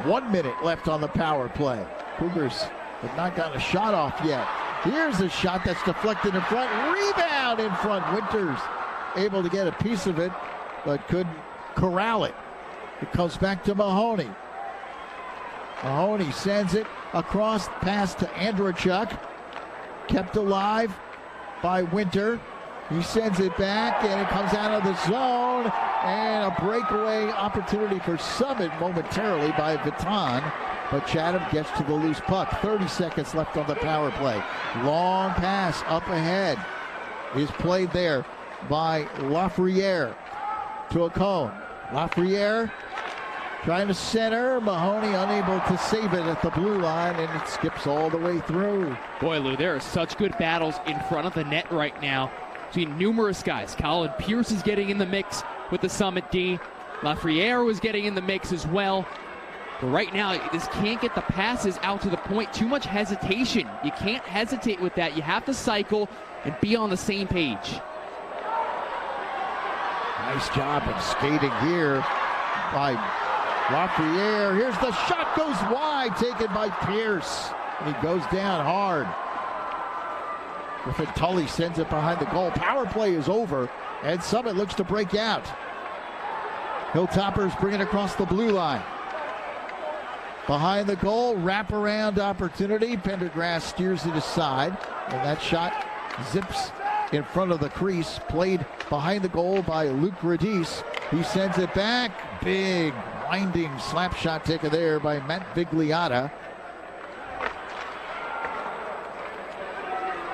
A: 1 minute left on the power play. Cougars have not gotten a shot off yet. Here's a shot that's deflected in front. Rebound in front. Winters able to get a piece of it, but couldn't corral it. It comes back to Mahoney. Mahoney sends it across, pass to Andrechuk. Kept alive by Winter. He sends it back, and it comes out of the zone. And a breakaway opportunity for Summit momentarily by Vuitton. But Chatham gets to the loose puck. 30 seconds left on the power play. Long pass up ahead is played there by Lafreniere to Ocone. Lafreniere trying to center. Mahoney unable to save it at the blue line, and it skips all the way through.
B: Boy, Lou, there are such good battles in front of the net right now between numerous guys. Colin Pierce is getting in the mix with the Summit D. Lafreniere was getting in the mix as well. But right now, this can't get the passes out to the point. Too much hesitation. You can't hesitate with that. You have to cycle and be on the same page.
A: Nice job of skating here by Lafreniere. Here's the shot, goes wide, taken by Pierce. And he goes down hard. Griffin Tully sends it behind the goal. Power play is over, and Summit looks to break out. Hilltoppers bring it across the blue line. Behind the goal, wraparound opportunity. Pendergrass steers it aside, and that shot zips in front of the crease. Played behind the goal by Luke Radice. He sends it back. Big winding slap shot taken there by Matt Vigliotta.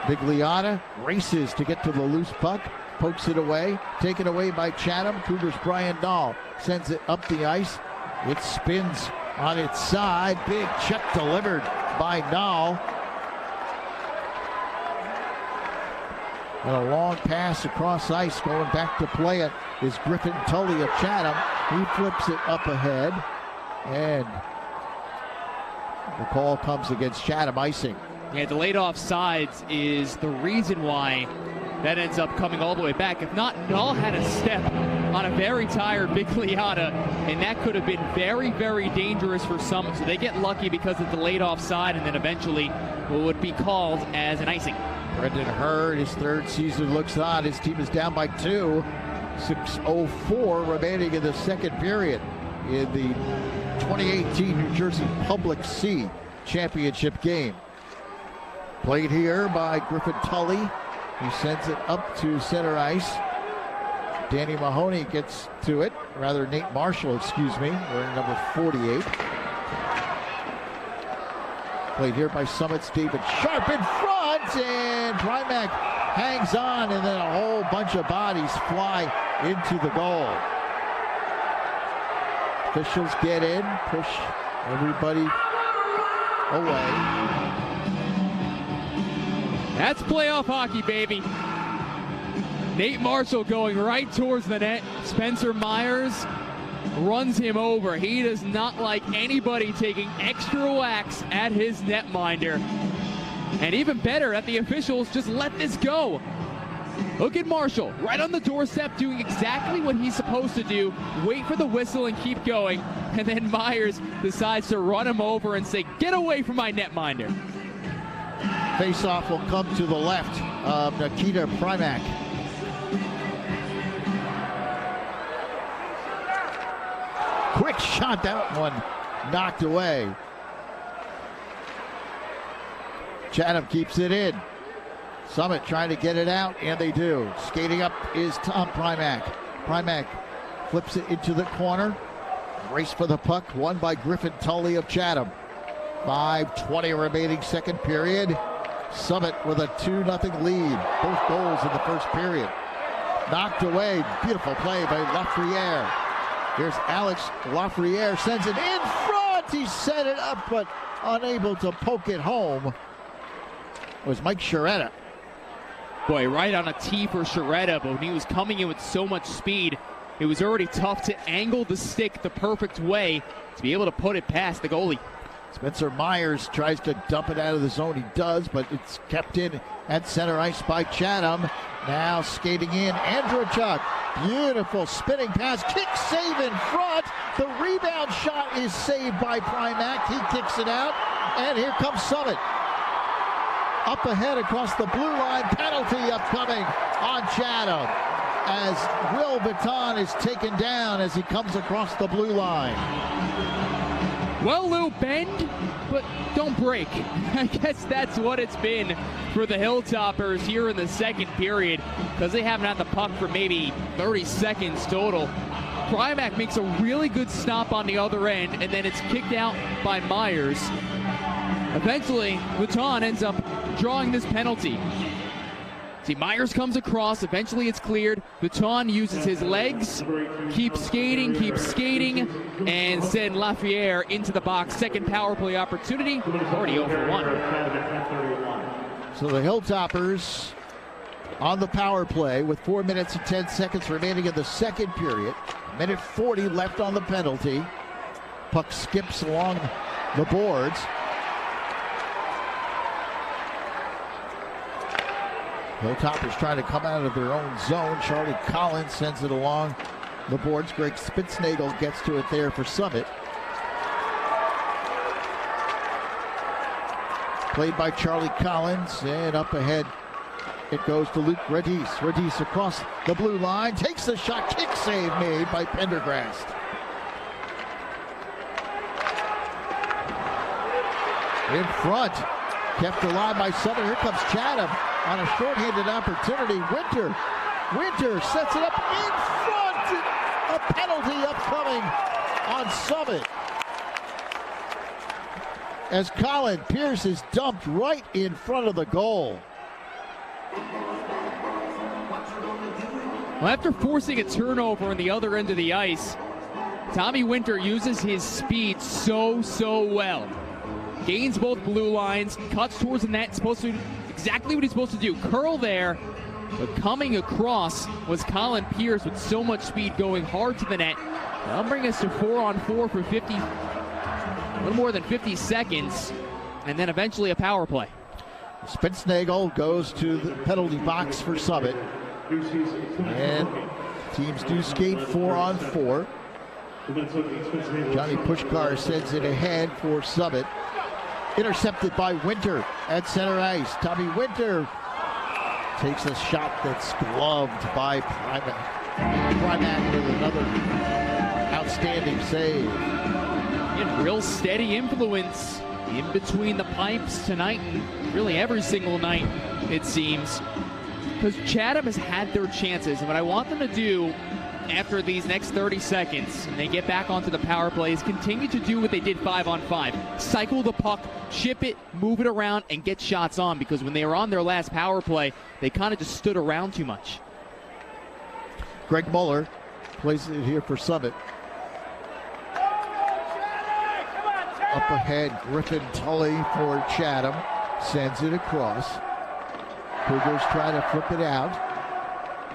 A: Vigliotta races to get to the loose puck, pokes it away, taken away by Chatham. Cougars Brian Dahl sends it up the ice. It spins on its side. Big check delivered by Dahl. And a long pass across ice, going back to play it is Griffin Tully of Chatham. He flips it up ahead, and the call comes against Chatham icing.
B: Yeah, delayed offsides is the reason why that ends up coming all the way back. If not, Null had a step on a very tired Vigliotta, and that could have been very, very dangerous for Summit. So they get lucky because of delayed offside, and then eventually what would be called as an icing.
A: Brendan Hurd, his third season, looks on. His team is down by 2. 6:04 remaining in the second period in the 2018 New Jersey Public C Championship game. Played here by Griffin Tully. He sends it up to center ice. Danny Mahoney gets to it. Rather, Nate Marshall, excuse me, wearing number 48. Played here by Summit's David Sharp in front, and Primack hangs on, and then a whole bunch of bodies fly into the goal. Officials get in, push everybody away.
B: That's playoff hockey, baby. Nate Marshall going right towards the net. Spencer Myers runs him over. He does not like anybody taking extra whacks at his netminder. And even better, that the officials just let this go. Look at Marshall, right on the doorstep, doing exactly what he's supposed to do. Wait for the whistle and keep going. And then Myers decides to run him over and say, get away from my netminder.
A: Face-off will come to the left of Nikita Primack. Quick shot, that one knocked away. Chatham keeps it in. Summit trying to get it out, and they do. Skating up is Tom Primack. Primack flips it into the corner. Race for the puck, won by Griffin Tully of Chatham. 5:20 remaining second period. Summit with a 2-0 lead. Both goals in the first period. Knocked away. Beautiful play by Lafreniere. Here's Alex Lafreniere, sends it in front. He set it up, but unable to poke it home. It was Mike Sciaretta.
B: Boy, right on a tee for Sciaretta, but when he was coming in with so much speed, it was already tough to angle the stick the perfect way to be able to put it past the goalie.
A: Spencer Myers tries to dump it out of the zone. He does, but it's kept in at center ice by Chatham. Now skating in, Andrechuk. Beautiful spinning pass, kick save in front. The rebound shot is saved by Primack. He kicks it out, and here comes Summit. Up ahead across the blue line, penalty upcoming on Chatham as Will Vuitton is taken down as he comes across the blue line.
B: Well, Lou, bend, but don't break. I guess that's what it's been for the Hilltoppers here in the second period, because they haven't had the puck for maybe 30 seconds total. Primack makes a really good stop on the other end, and then it's kicked out by Myers. Eventually, Vuitton ends up drawing this penalty. See, Myers comes across, eventually it's cleared. Vuitton uses his legs, keeps skating, and send Lafreniere into the box. Second power play opportunity, already 0 for 1.
A: So the Hilltoppers on the power play with 4 minutes and 10 seconds remaining in the second period. Minute 40 left on the penalty. Puck skips along the boards. Hilltoppers trying to come out of their own zone. Charlie Collins sends it along the boards. Greg Spitznagel gets to it there for Summit. Played by Charlie Collins, and up ahead it goes to Luke Redis. Redis across the blue line, takes the shot, kick save made by Pendergrast. In front, kept alive by Summit. Here comes Chatham on a shorthanded opportunity. Winter sets it up in front. A penalty upcoming on Summit. As Colin Pierce is dumped right in front of the goal.
B: Well, after forcing a turnover on the other end of the ice, Tommy Winter uses his speed so well. Gains both blue lines, cuts towards the net, supposed to do exactly what he's supposed to do. Curl there, but coming across was Colin Pierce with so much speed going hard to the net. That'll bring us to 4-on-4 for 50, a little more than 50 seconds, and then eventually a power play.
A: Spitznagel goes to the penalty box for Summit. And teams do skate 4-on-4. Johnny Pushkar sends it ahead for Summit. Intercepted by Winter at center ice. Tommy Winter takes a shot that's gloved by Primack. Primack with another outstanding save.
B: And real steady influence in between the pipes tonight. Really every single night, it seems. Because Chatham has had their chances. And what I want them to do after these next 30 seconds, and they get back onto the power play, is continue to do what they did 5-on-5. Cycle the puck, chip it, move it around, and get shots on. Because when they were on their last power play, they kind of just stood around too much.
A: Greg Muller plays it here for Summit. Up ahead, Griffin Tully for Chatham. Sends it across. Cougars try to flip it out.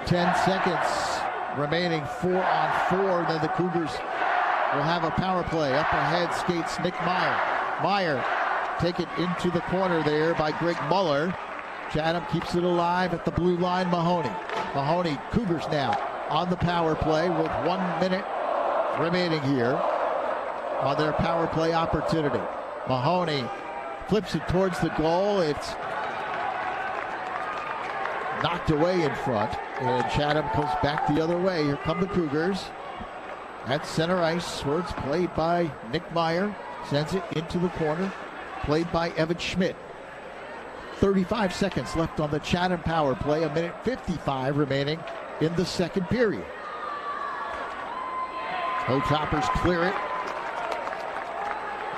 A: 10 seconds remaining, 4-on-4. Then the Cougars will have a power play. Up ahead skates Nick Meyer. Meyer taken into the corner there by Greg Muller. Chatham keeps it alive at the blue line. Mahoney, Cougars now on the power play with 1 minute remaining here on their power play opportunity. Mahoney flips it towards the goal. It's knocked away in front, and Chatham comes back the other way. Here come the Cougars at center ice. Swartz played by Nick Meyer. Sends it into the corner, played by Evan Schmidt. 35 seconds left on the Chatham power play. 1:55 remaining in the second period. Hilltoppers clear it.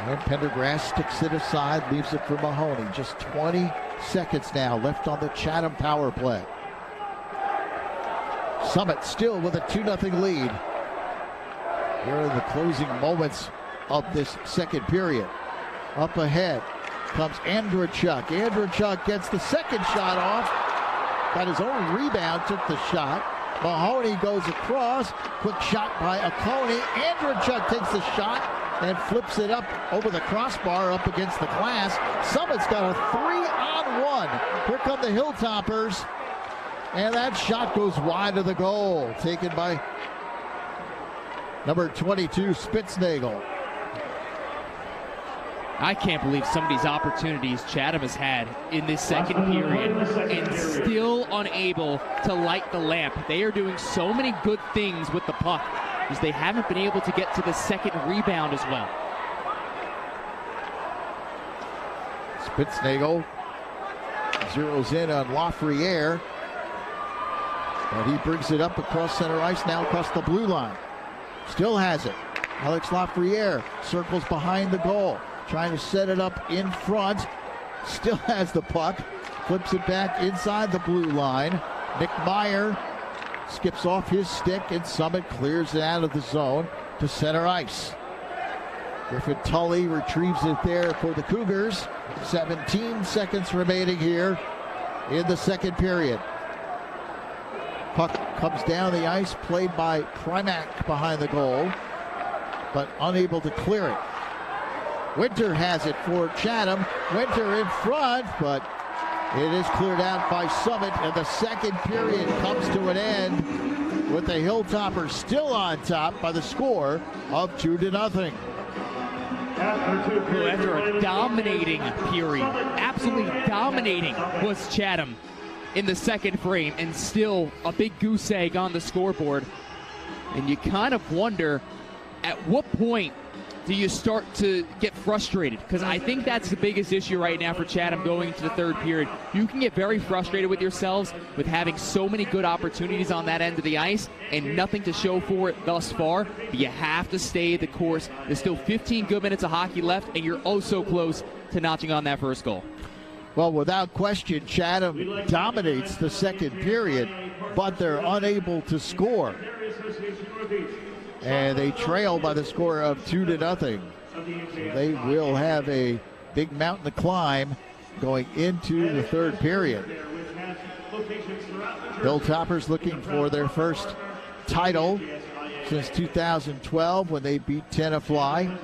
A: And Pendergrass sticks it aside, leaves it for Mahoney. Just 20 seconds now left on the Chatham power play. Summit still with a 2-0 lead. Here are the closing moments of this second period. Up ahead comes Andrachuk. Andrachuk gets the second shot off. Got his own rebound, took the shot. Mahoney goes across. Quick shot by Oconee. Andrachuk takes the shot and flips it up over the crossbar up against the glass. Summit's got a 3-on-1. Here come the Hilltoppers. And that shot goes wide of the goal. Taken by number 22, Spitznagel.
B: I can't believe some of these opportunities Chatham has had in this second period and still unable to light the lamp. They are doing so many good things with the puck because they haven't been able to get to the second rebound as well.
A: Spitznagel zeroes in on Lafreniere, and he brings it up across center ice, now across the blue line. Still has it. Alex Lafreniere circles behind the goal, trying to set it up in front. Still has the puck. Flips it back inside the blue line. Nick Meyer skips off his stick, and Summit clears it out of the zone to center ice. Griffin Tully retrieves it there for the Cougars. 17 seconds remaining here in the second period. Puck comes down the ice, played by Primack behind the goal, but unable to clear it. Winter has it for Chatham. Winter in front, but it is cleared out by Summit, and the second period comes to an end with the Hilltoppers still on top by the score of 2-0.
B: After a dominating period, absolutely dominating was Chatham in the second frame, and still a big goose egg on the scoreboard. And you kind of wonder, at what point do you start to get frustrated? Because I think that's the biggest issue right now for Chatham going into the third period. You can get very frustrated with yourselves with having so many good opportunities on that end of the ice and nothing to show for it thus far. But you have to stay the course. There's still 15 good minutes of hockey left, and you're oh so close to notching on that first goal.
A: Well, without question, Chatham dominates the second period, but they're unable to score. And they trail by the score of 2-0. So they will have a big mountain to climb going into the third period. Hilltoppers looking for their first title since 2012 when they beat Tenafly.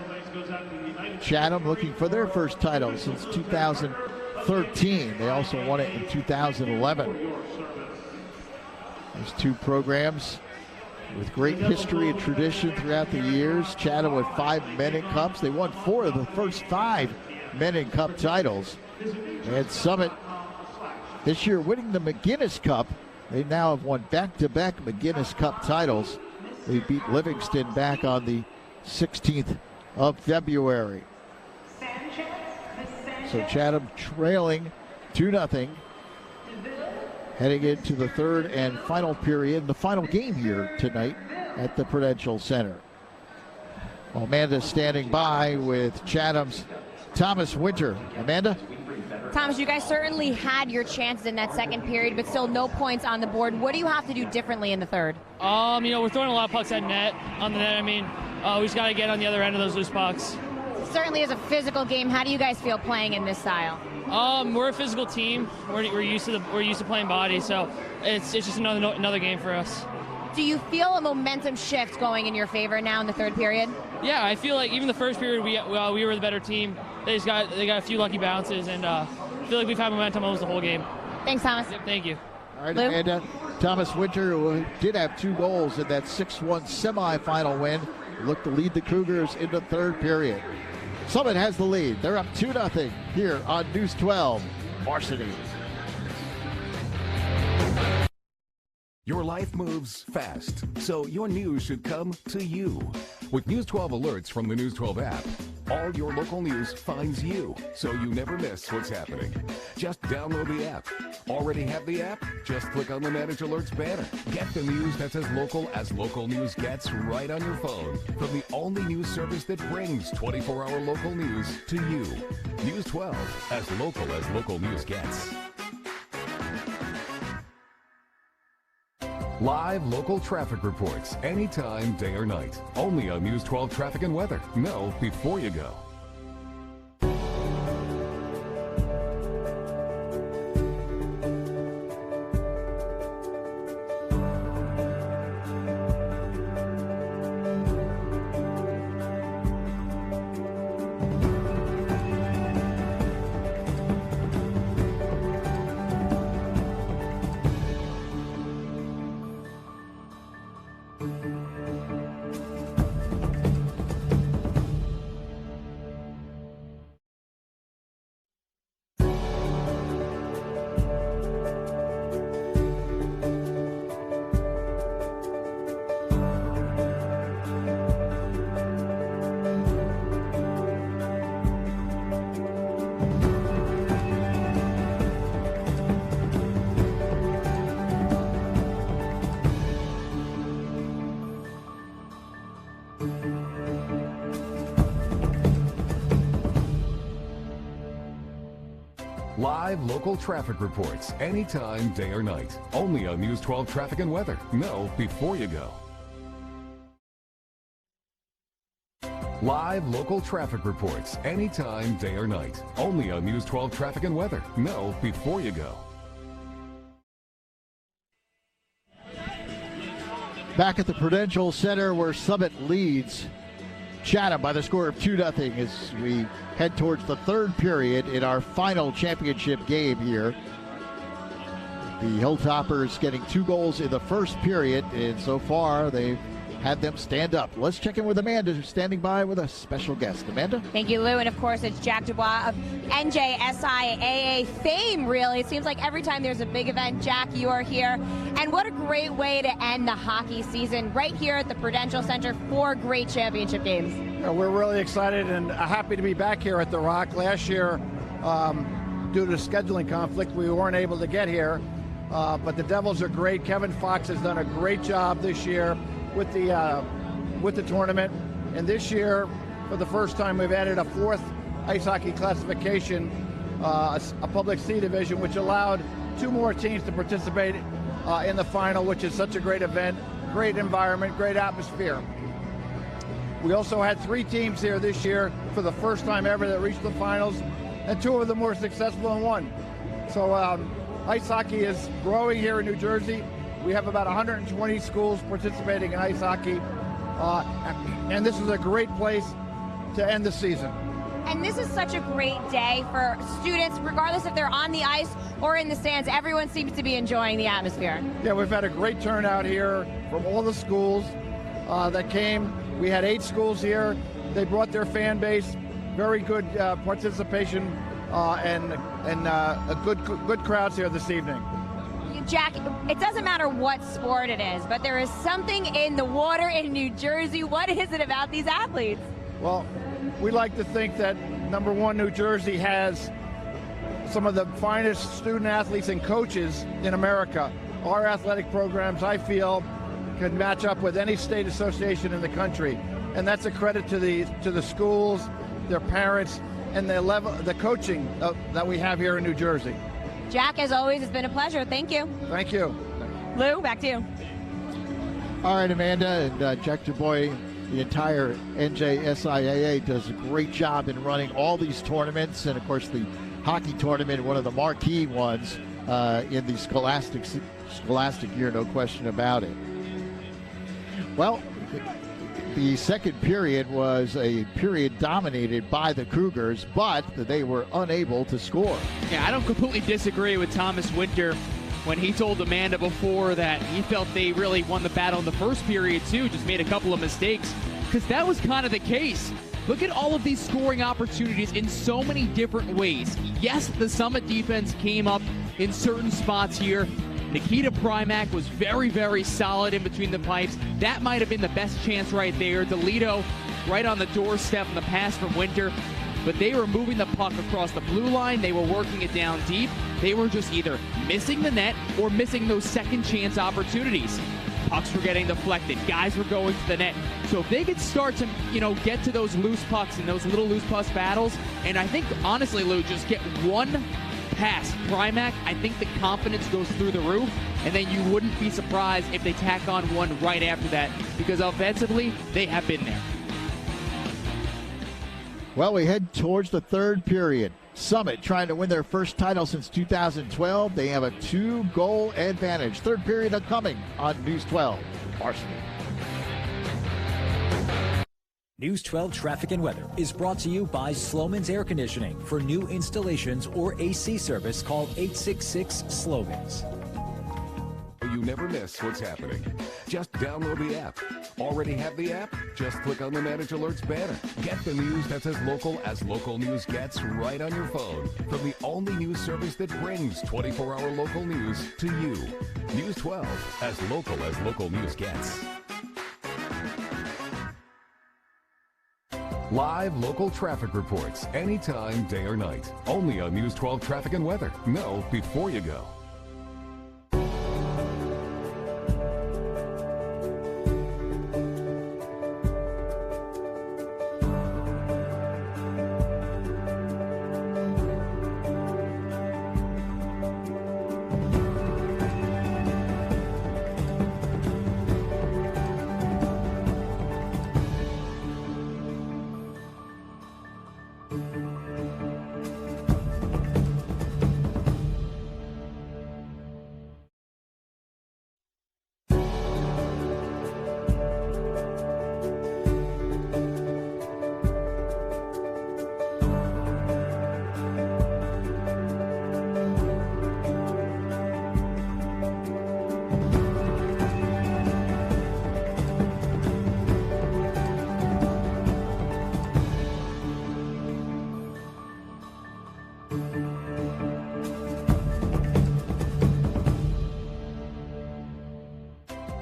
A: Chatham looking for their first title since 2013. They also won it in 2011. These two programs with great history and tradition throughout the years. Chatham with 5 Menin Cups. They won 4 of the first 5 Menin Cup titles. And Summit this year winning the McGinnis Cup. They now have won back-to-back McGinnis Cup titles. They beat Livingston back on the 16th of February. So Chatham trailing 2-0. Heading into the third and final period, the final game here tonight at the Prudential Center. Amanda standing by with Chatham's Thomas Winter. Amanda?
O: Thomas, you guys certainly had your chances in that second period, but still no points on the board. What do you have to do differently in the third?
T: We're throwing a lot of pucks at net. On the net, we just got to get on the other end of those loose pucks.
O: Certainly is a physical game. How do you guys feel playing in this style?
T: We're a physical team. We're used to playing body, so it's just another game for us.
O: Do you feel a momentum shift going in your favor now in the third period?
T: Yeah, I feel like even the first period we were the better team. They got a few lucky bounces, and I feel like we've had momentum almost the whole game.
O: Thanks, Thomas.
T: Yep, thank you.
A: All right,
O: Lou?
A: Amanda. Thomas Winter, who did have 2 goals in that 6-1 semifinal win, looked to lead the Cougars into third period. Summit has the lead. They're up 2-0 here on News 12 Varsity.
Q: Your life moves fast, so your news should come to you. With News 12 alerts from the News 12 app, all your local news finds you, so you never miss what's happening. Just download the app. Already have the app? Just click on the Manage Alerts banner. Get the news that's as local news gets right on your phone from the only news service that brings 24-hour local news to you. News 12, as local news gets. Live local traffic reports anytime, day or night. Only on News 12 Traffic and Weather. Know before you go. Live local traffic reports anytime, day or night. Only on News 12 Traffic and Weather. Know before you go. Live local traffic reports anytime, day or night. Only on News 12 Traffic and Weather. Know before you go.
A: Back at the Prudential Center where Summit leads Chatham by the score of 2-0 as we head towards the third period in our final championship game here. The Hilltoppers getting 2 goals in the first period, and so far they've had them stand up. Let's check in with Amanda, who's standing by with a special guest. Amanda?
O: Thank you, Lou. And of course, it's Jack Dubois of NJSIAA fame, really. It seems like every time there's a big event, Jack, you are here. And what a great way to end the hockey season right here at the Prudential Center. 4 great championship games.
U: Yeah, we're really excited and happy to be back here at the Rock. Last year, due to scheduling conflict, we weren't able to get here. But the Devils are great. Kevin Fox has done a great job this year with the tournament, and this year for the first time we've added a 4th ice hockey classification, a public C division, which allowed 2 more teams to participate in the final, which is such a great event, great environment, great atmosphere. We also had 3 teams here this year for the first time ever that reached the finals, and 2 of them were successful in 1. So ice hockey is growing here in New Jersey. We have about 120 schools participating in ice hockey, and this is a great place to end the season.
O: And this is such a great day for students, regardless if they're on the ice or in the stands. Everyone seems to be enjoying the atmosphere.
U: Yeah, we've had a great turnout here from all the schools that came. We had 8 schools here. They brought their fan base. Very good participation and a good crowds here this evening.
O: Jack, it doesn't matter what sport it is, but there is something in the water in New Jersey. What is it about these athletes?
U: Well, we like to think that, number one, New Jersey has some of the finest student athletes and coaches in America. Our athletic programs, I feel, can match up with any state association in the country. And that's a credit to the schools, their parents, and the coaching that we have here in New Jersey.
O: Jack, as always, it's been a pleasure. Thank you.
U: Thank you.
O: Lou, back to you.
A: All right, Amanda, and Jack Dubois, the entire NJSIAA does a great job in running all these tournaments, and of course the hockey tournament, one of the marquee ones in the scholastic year, no question about it. Well, the second period was a period dominated by the Cougars, but they were unable to score.
B: Yeah, I don't completely disagree with Thomas Winter when he told Amanda before that he felt they really won the battle in the first period too, just made a couple of mistakes, because that was kind of the case. Look at all of these scoring opportunities in so many different ways. Yes, the Summit defense came up in certain spots here. Nikita Primack was very, very solid in between the pipes. That might have been the best chance right there. DeLito right on the doorstep and the pass from Winter. But they were moving the puck across the blue line. They were working it down deep. They were just either missing the net or missing those second chance opportunities. Pucks were getting deflected. Guys were going to the net. So if they could start to, get to those loose pucks and those little loose puck battles, and I think, honestly, Lou, just get one pass Primack, I think the confidence goes through the roof, and then you wouldn't be surprised if they tack on one right after that, because offensively, they have been there.
A: Well, we head towards the third period. Summit trying to win their first title since 2012. They have a 2-goal advantage. Third period coming on News 12 Varsity.
C: News 12 Traffic and Weather is brought to you by Sloman's Air Conditioning. For new installations or AC service, call 866-SLOGANS.
Q: You never miss what's happening. Just download the app. Already have the app? Just click on the Manage Alerts banner. Get the news that's as local news gets right on your phone from the only news service that brings 24-hour local news to you. News 12, as local news gets. Live local traffic reports anytime, day or night. Only on News 12 Traffic and Weather. Know before you go.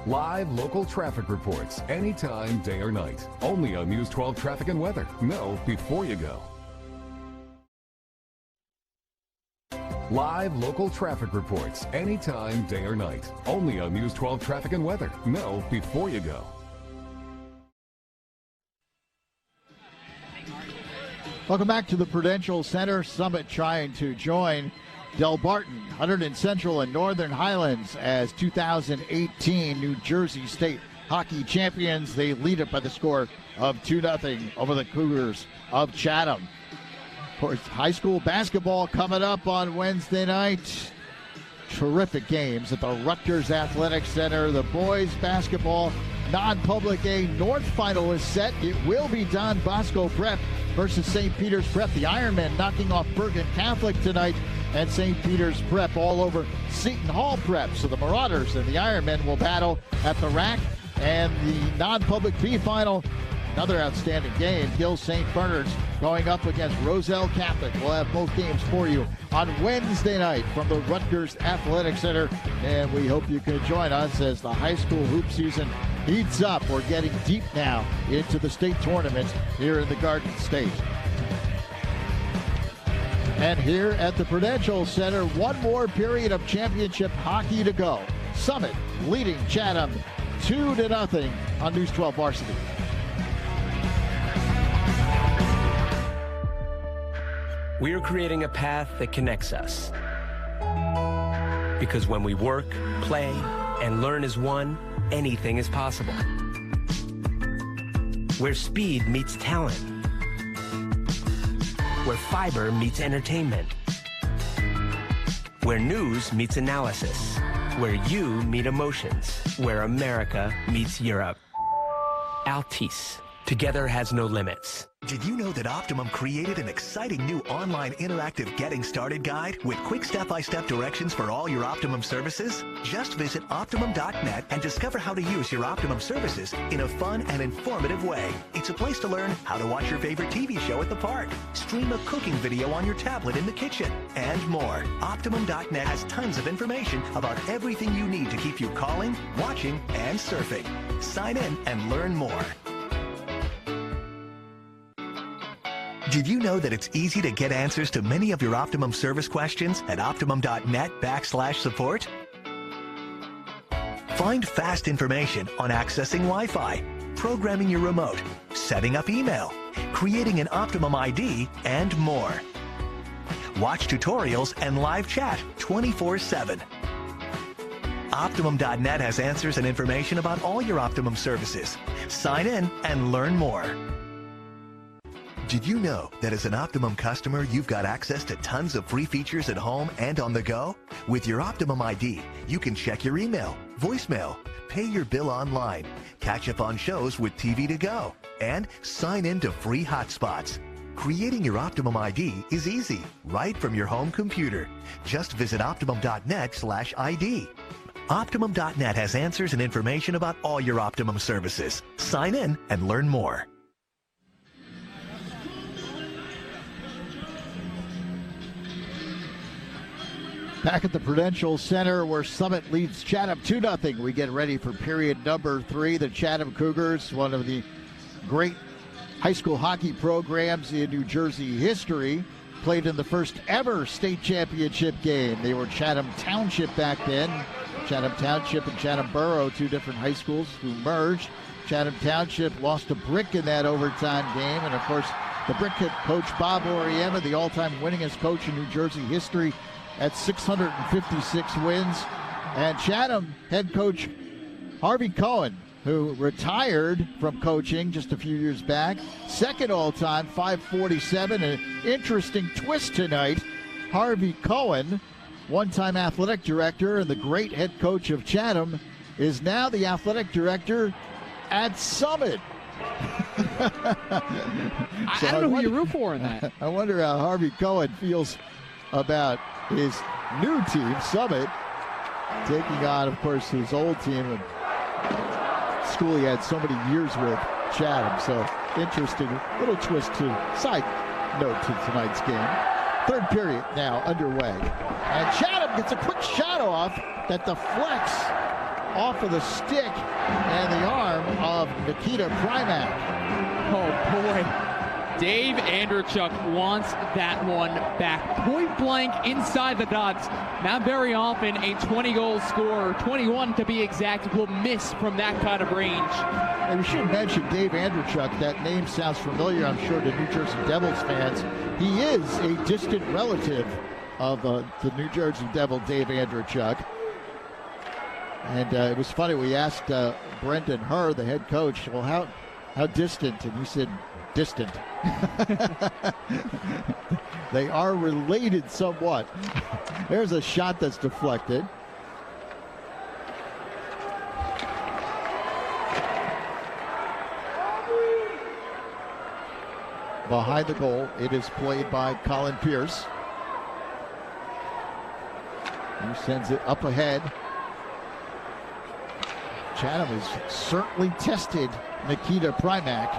Q: Live local traffic reports anytime, day or night. Only on News 12 Traffic and Weather. Know before you go. Live local traffic reports anytime, day or night. Only on News 12 Traffic and Weather. Know before you go.
A: Welcome back to the Prudential Center. Summit trying to join Del Barton, Hunterdon Central, and Northern Highlands as 2018 New Jersey State hockey champions. They lead it by the score of 2-0 over the Cougars of Chatham. Of course, high school basketball coming up on Wednesday night. Terrific games at the Rutgers Athletic Center. The boys basketball non-public A North final is set. It will be Don Bosco Prep versus St. Peter's Prep. The Ironmen knocking off Bergen Catholic tonight, and St. Peter's Prep all over Seton Hall Prep. So the Marauders and the Ironmen will battle at the rack. And the non-public B final, another outstanding game. Gill St. Bernard's going up against Roselle Catholic. We'll have both games for you on Wednesday night from the Rutgers Athletic Center. And we hope you can join us as the high school hoop season heats up. We're getting deep now into the state tournaments here in the Garden State. And here at the Prudential Center, one more period of championship hockey to go. Summit leading Chatham 2-0 on News 12 Varsity.
R: We are creating a path that connects us. Because when we work, play, and learn as one, anything is possible. Where speed meets talent. Where fiber meets entertainment. Where news meets analysis. Where you meet emotions. Where America meets Europe. Altice. Together has no limits.
S: Did you know that Optimum created an exciting new online interactive Getting Started guide with quick step-by-step directions for all your Optimum services? Just visit Optimum.net and discover how to use your Optimum services in a fun and informative way. It's a place to learn how to watch your favorite TV show at the park, stream a cooking video on your tablet in the kitchen, and more. Optimum.net has tons of information about everything you need to keep you calling, watching, and surfing. Sign in and learn more. Did you know that it's easy to get answers to many of your Optimum service questions at Optimum.net/support? Find fast information on accessing Wi-Fi, programming your remote, setting up email, creating an Optimum ID, and more. Watch tutorials and live chat 24/7. Optimum.net has answers and information about all your Optimum services. Sign in and learn more. Did you know that as an Optimum customer, you've got access to tons of free features at home and on the go? With your Optimum ID, you can check your email, voicemail, pay your bill online, catch up on shows with TV to go, and sign in to free hotspots. Creating your Optimum ID is easy, right from your home computer. Just visit Optimum.net/ID. Optimum.net has answers and information about all your Optimum services. Sign in and learn more.
A: Back at the Prudential Center where Summit leads Chatham 2-0. We get ready for period number 3. The Chatham Cougars, one of the great high school hockey programs in New Jersey history, played in the first ever state championship game. They were Chatham Township back then. Chatham Township and Chatham Borough, two different high schools who merged. Chatham Township lost a brick in that overtime game. And, of course, the brick hit coach Bob Oriema, the all-time winningest coach in New Jersey history, at 656 wins. And Chatham head coach Harvey Cohen, who retired from coaching just a few years back, second all-time, 547. An interesting twist tonight. Harvey Cohen, one-time athletic director and the great head coach of Chatham, is now the athletic director at Summit.
B: I don't know who you root for in that.
A: I wonder how Harvey Cohen feels about his new team, Summit, taking on, of course, his old team and school he had so many years with, Chatham. So interesting little twist to side note to tonight's game. Third period now underway. And Chatham gets a quick shot off that deflects off of the stick and the arm of Nikita Primack.
B: Oh, boy. Dave Andrechuk wants that one back. Point blank inside the dots. Not very often a 20-goal scorer, 21 to be exact, will miss from that kind of range.
A: And we should mention Dave Andrechuk. That name sounds familiar, I'm sure, to New Jersey Devils fans. He is a distant relative of the New Jersey Devil, Dave Andrechuk. And it was funny, we asked Brendan Herr, the head coach, well, how distant? And he said, distant. They are related somewhat. There's a shot that's deflected. Behind the goal, it is played by Colin Pierce. He sends it up ahead. Chatham has certainly tested Nikita Primack,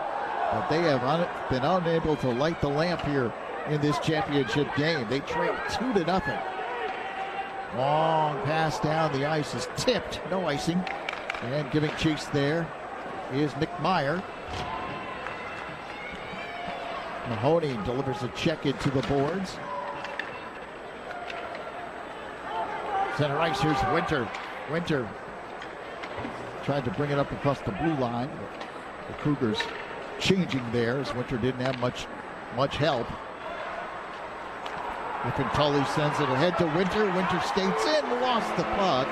A: but they have been unable to light the lamp here in this championship game. They trail 2-0. Long pass down the ice is tipped. No icing. And giving chase there is Nick Meyer. Mahoney delivers a check into the boards. Center ice, here's Winter. Winter tried to bring it up across the blue line. The Cougars changing there as Winter didn't have much help. Tully sends it ahead to Winter. Winter skates in, lost the puck.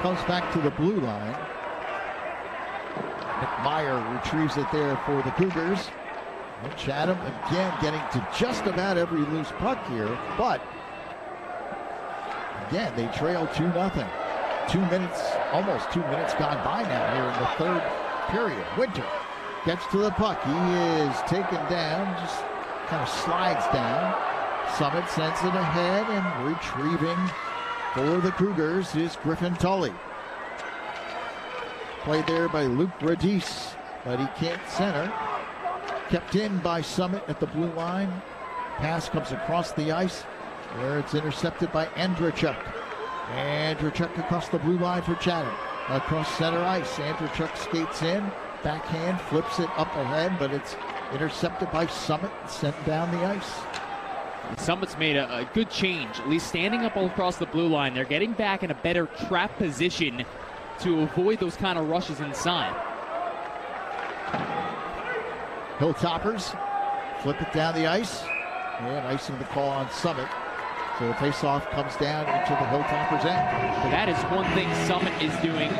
A: Comes back to the blue line. Nick Meyer retrieves it there for the Cougars. And Chatham again getting to just about every loose puck here, but again they trail 2-0. 2 minutes, almost 2 minutes gone by now here in the third period. Winter gets to the puck. He is taken down, just kind of slides down. Summit sends it ahead, and retrieving for the Cougars is Griffin Tully. Played there by Luke Radice, but he can't center. Kept in by Summit at the blue line. Pass comes across the ice, where it's intercepted by Andrachuk. Andrachuk across the blue line for Chatham. Across center ice, Andrachuk skates in, backhand, flips it up ahead, but it's intercepted by Summit and sent down the ice.
B: Summit's made a good change, at least standing up all across the blue line. They're getting back in a better trap position to avoid those kind of rushes inside.
A: Hilltoppers flip it down the ice, and icing the call on Summit. So the faceoff comes down into the Hilltoppers' end.
B: That is one thing Summit is doing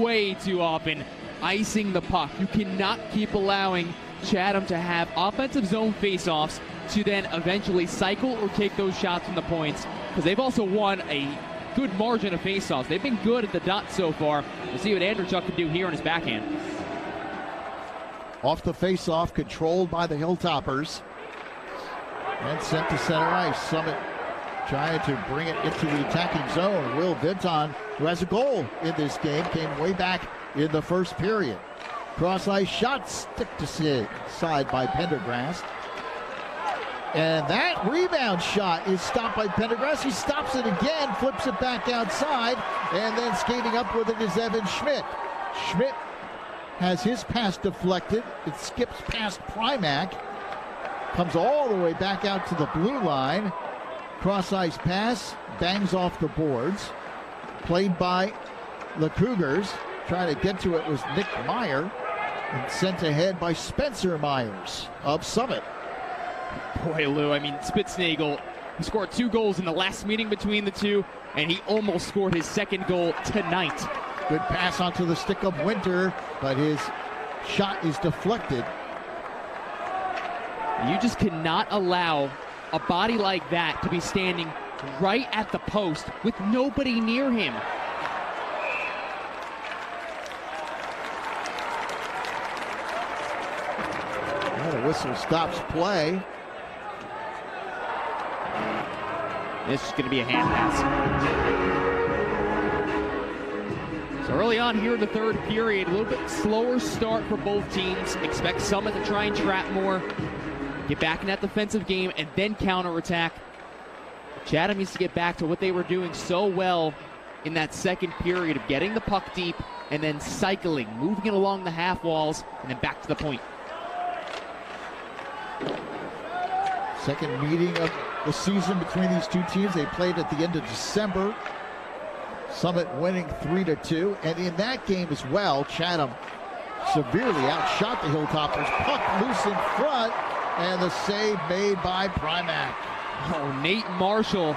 B: way too often, icing the puck. You cannot keep allowing Chatham to have offensive zone faceoffs to then eventually cycle or take those shots from the points, because they've also won a good margin of faceoffs. They've been good at the dot so far. We'll see what Andrachuk can do here on his backhand.
A: Off the faceoff, controlled by the Hilltoppers, and sent to center ice. Summit trying to bring it into the attacking zone. Will Vinton, who has a goal in this game, came way back in the first period. Cross ice shot, stick to side by Pendergrast. And that rebound shot is stopped by Pendergrast. He stops it again, flips it back outside, and then skating up with it is Evan Schmidt. Schmidt has his pass deflected. It skips past Primack, comes all the way back out to the blue line. Cross ice pass, bangs off the boards. Played by the Cougars. Trying to get to it was Nick Meyer, and sent ahead by Spencer Myers of Summit.
B: Boy, Lou, I mean, Spitznagel scored 2 goals in the last meeting between the two, and he almost scored his second goal tonight.
A: Good pass onto the stick of Winter, but his shot is deflected.
B: You just cannot allow a body like that to be standing right at the post with nobody near him.
A: Well, the whistle stops play.
B: This is going to be a hand pass. So early on here in the third period, a little bit slower start for both teams. Expect Summit to try and trap more, get back in that defensive game, and then counterattack. Chatham needs to get back to what they were doing so well in that second period of getting the puck deep and then cycling, moving it along the half walls, and then back to the point.
A: Second meeting of the season between these two teams. They played at the end of December. Summit winning 3-2. And in that game as well, Chatham severely outshot the Hilltoppers. Puck loose in front, and the save made by Primack.
B: Oh, Nate Marshall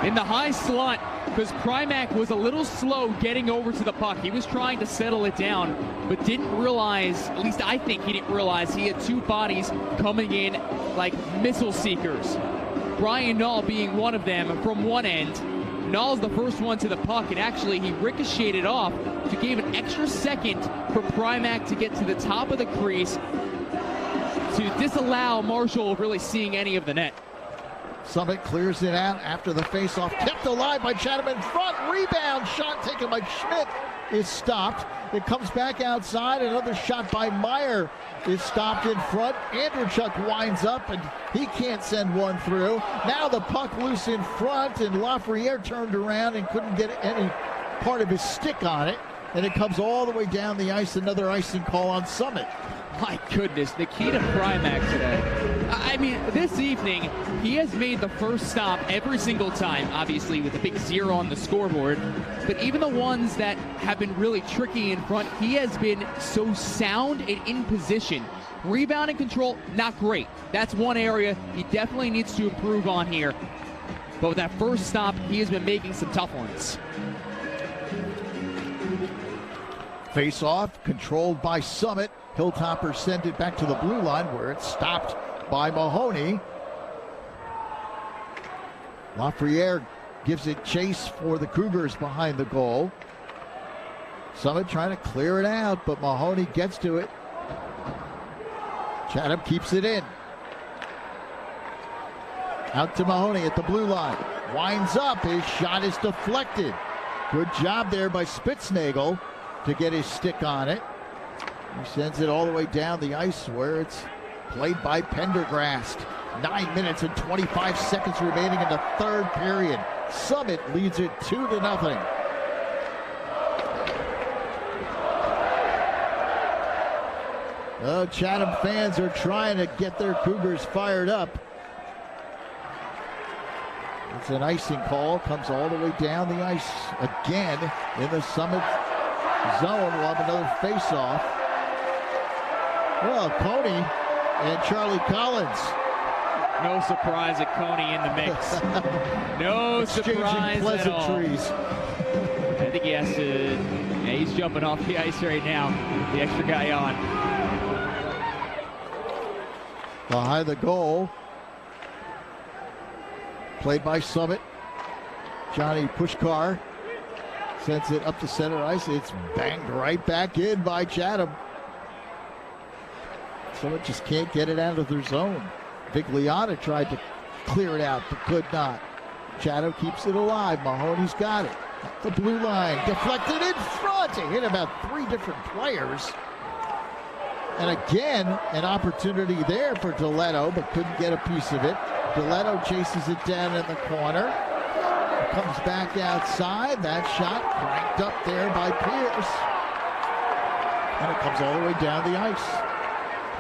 B: in the high slot, because Primack was a little slow getting over to the puck. He was trying to settle it down, but didn't realize, at least I think he didn't realize, he had two bodies coming in like missile seekers. Brian Nall being one of them from one end. Nall's the first one to the puck, and actually he ricocheted off to give an extra second for Primack to get to the top of the crease to disallow Marshall really seeing any of the net.
A: Summit clears it out after the faceoff, kept alive by Chatham in front. Rebound shot taken by Schmidt is stopped. It comes back outside. Another shot by Meyer is stopped in front. Andrachuk winds up, and he can't send one through. Now the puck loose in front, and Lafreniere turned around and couldn't get any part of his stick on it. And it comes all the way down the ice. Another icing call on Summit.
B: My goodness, Nikita Primack today. I mean, this evening, he has made the first stop every single time, obviously with a big 0 on the scoreboard. But even the ones that have been really tricky in front, he has been so sound and in position. Rebounding control, not great. That's one area he definitely needs to improve on here. But with that first stop, he has been making some tough ones.
A: Face-off controlled by Summit. Hilltoppers send it back to the blue line where it's stopped by Mahoney. Lafreniere gives it chase for the Cougars behind the goal. Summit trying to clear it out, but Mahoney gets to it. Chatham keeps it in. Out to Mahoney at the blue line. Winds up. His shot is deflected. Good job there by Spitznagel to get his stick on it. He sends it all the way down the ice where it's played by Pendergrast. 9 minutes and 25 seconds remaining in the third period. Summit leads it 2-0. Oh, Chatham fans are trying to get their Cougars fired up. It's an icing call, comes all the way down the ice again in the Summit zone. We'll have another face-off. Well, Coney and Charlie Collins.
B: No surprise at Coney in the mix. No surprise at all. I think he has to, yeah, he's jumping off the ice right now. The extra guy on.
A: Behind the goal. Played by Summit. Johnny Pushkar sends it up the center ice. It's banged right back in by Chatham. Summit just can't get it out of their zone. Vigliana tried to clear it out, but could not. Chatham keeps it alive. Mahoney's got it. The blue line deflected in front. It hit about 3 different players. And again, an opportunity there for Deletto, but couldn't get a piece of it. Deletto chases it down in the corner. Comes back outside. That shot cranked up there by Pierce. And it comes all the way down the ice.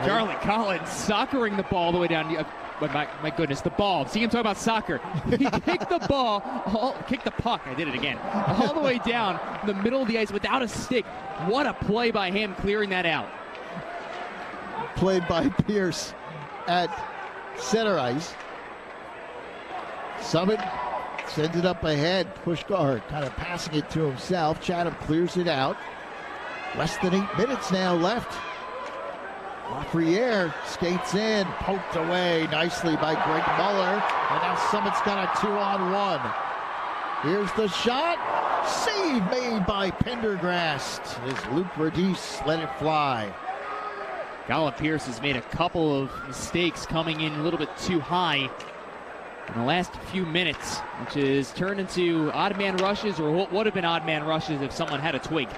B: Charlie Collins soccering the ball all the way down. My goodness, the ball. See him talk about soccer. He kicked the ball, kicked the puck. I did it again. All the way down the middle of the ice without a stick. What a play by him clearing that out.
A: Played by Pierce at center ice. Summit sends it up ahead. Pushkar kind of passing it to himself. Chatham clears it out. Less than 8 minutes now left. Lafreniere skates in, poked away nicely by Greg Muller. And now Summit's got a 2-on-1. Here's the shot. Save made by Pendergrast as Luke Radice let it fly.
B: Colin Pierce has made a couple of mistakes coming in a little bit too high in the last few minutes, which is turned into odd man rushes, or what would have been odd man rushes if someone had a twig.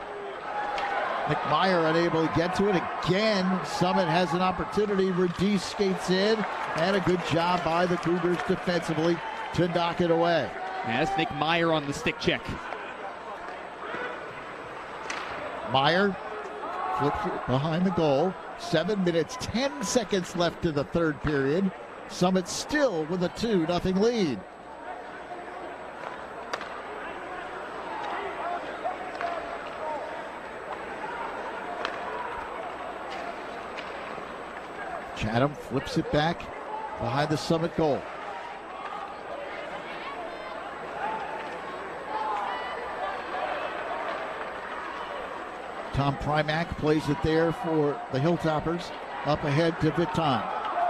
A: McMeyer unable to get to it again. Summit has an opportunity. Radice skates in, and a good job by the Cougars defensively to knock it away.
B: Yeah, that's Nick Meyer on the stick check.
A: Meyer flips it behind the goal. 7 minutes, 10 seconds left in the third period. Summit still with a 2-0 lead. Chatham flips it back behind the Summit goal. Tom Primack plays it there for the Hilltoppers. Up ahead to Vitton.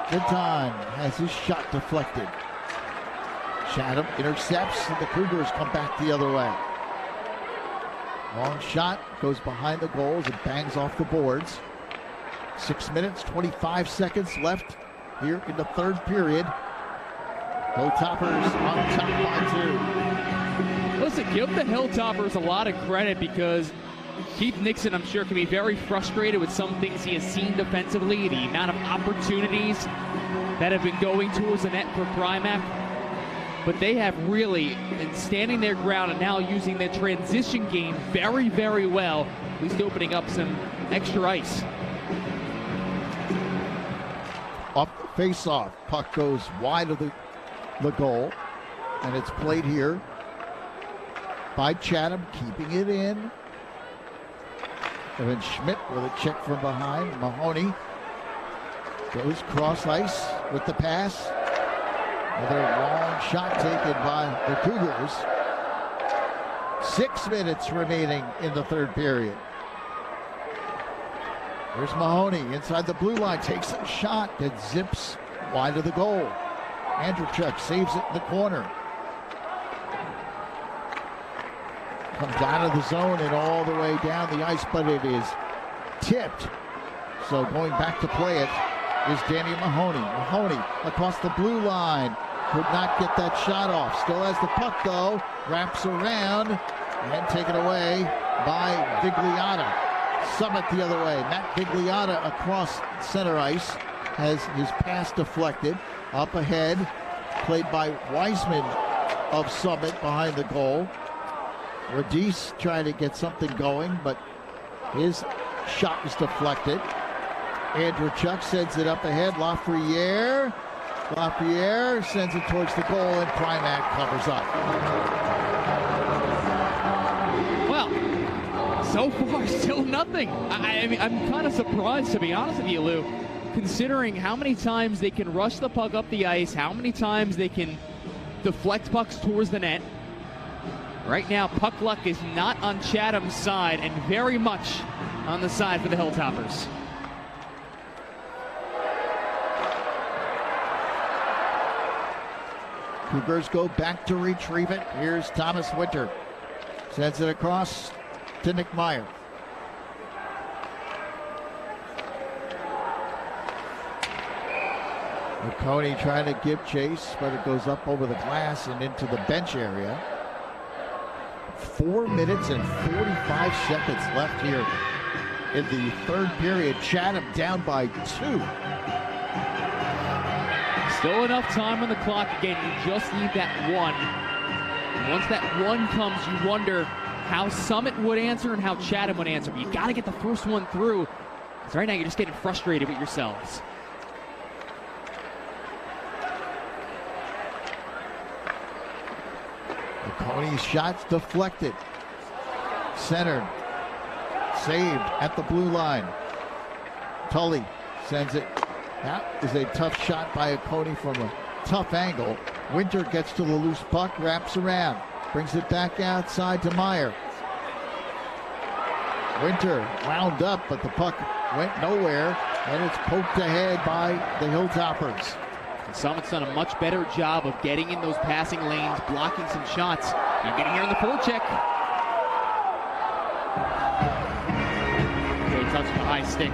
A: Vitton has his shot deflected. Chatham intercepts, and the Cougars come back the other way. Long shot goes behind the goals and bangs off the boards. 6 minutes, 25 seconds left here in the third period. Hilltoppers on top by 2.
B: Listen, give the Hilltoppers a lot of credit, because Keith Nixon, I'm sure, can be very frustrated with some things he has seen defensively, the amount of opportunities that have been going towards the net for Primack. But they have really been standing their ground and now using their transition game very, very well, at least opening up some extra ice.
A: Off the face-off, puck goes wide of the goal, and it's played here by Chatham, keeping it in. Evan Schmidt with a check from behind. Mahoney goes cross ice with the pass. Another long shot taken by the Cougars. 6 minutes remaining in the third period. There's Mahoney inside the blue line, takes a shot that zips wide of the goal. Andrewchuk saves it in the corner. Comes out of the zone and all the way down the ice, but it is tipped. So going back to play it is Danny Mahoney. Mahoney across the blue line. Could not get that shot off. Still has the puck, though. Wraps around and taken away by Vigliotta. Summit the other way. Matt Vigliotta across center ice has his pass deflected. Up ahead, played by Wiseman of Summit behind the goal. Radice trying to get something going, but his shot was deflected. Andrew Chuck sends it up ahead. Lafreniere sends it towards the goal, and Primack covers up.
B: Well, so far, still nothing. I mean, I'm kind of surprised, to be honest with you, Lou, considering how many times they can rush the puck up the ice, how many times they can deflect pucks towards the net. Right now, puck luck is not on Chatham's side and very much on the side for the Hilltoppers.
A: Cougars go back to retrieve it. Here's Thomas Winter. Sends it across to Nick Meyer. McConey trying to give chase, but it goes up over the glass and into the bench area. 4 minutes and 45 seconds left here in the third period. Chatham down by 2.
B: Still enough time on the clock. Again, you just need that one. And once that one comes, you wonder how Summit would answer and how Chatham would answer. But you got to get the first one through, because right now you're just getting frustrated with yourselves.
A: McConey's shot's deflected. Centered. Saved at the blue line. Tully sends it. That is a tough shot by Oconee from a tough angle. Winter gets to the loose puck, wraps around. Brings it back outside to Meyer. Winter wound up, but the puck went nowhere, and it's poked ahead by the Hilltoppers.
B: Summit's done a much better job of getting in those passing lanes, blocking some shots. You're getting here on the forecheck. Great touch to the high stick.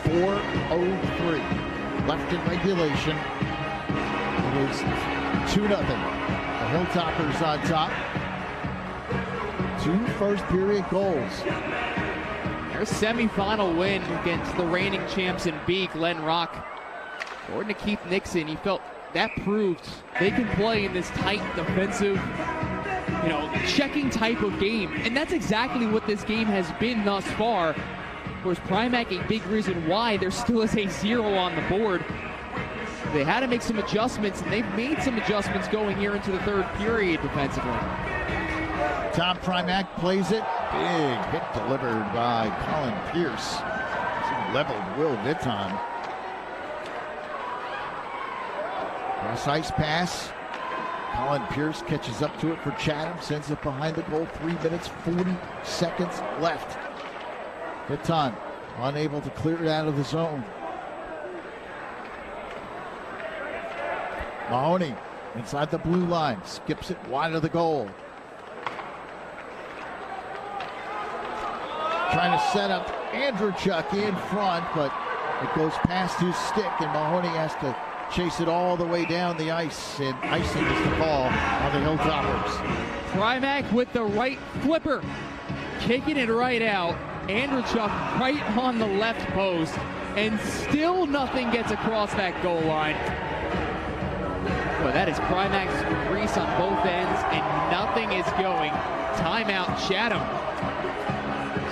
A: 4:03 left in regulation. It is 2-0. The Hilltoppers on top. 2 first-period goals.
B: Their semifinal win against the reigning champs in B, Glen Rock. According to Keith Nixon, he felt that proved they can play in this tight defensive, checking type of game. And that's exactly what this game has been thus far. Of course, Primack, a big reason why there still is a 0 on the board. They had to make some adjustments, and they've made some adjustments going here into the third period defensively.
A: Tom Primack plays it. Big hit delivered by Colin Pierce. He leveled Will Vitton. Cross ice pass. Colin Pierce catches up to it for Chatham, sends it behind the goal. 3 minutes, 40 seconds left. Vitton unable to clear it out of the zone. Mahoney inside the blue line, skips it wide of the goal. Trying to set up Andrew Chuck in front, but it goes past his stick, and Mahoney has to chase it all the way down the ice, and icing is the call on the Hilltoppers.
B: Primack with the right flipper, kicking it right out. Andrew Chuck right on the left post, and still nothing gets across that goal line. Boy, that is Primack's grease on both ends, and nothing is going. Timeout, Chatham.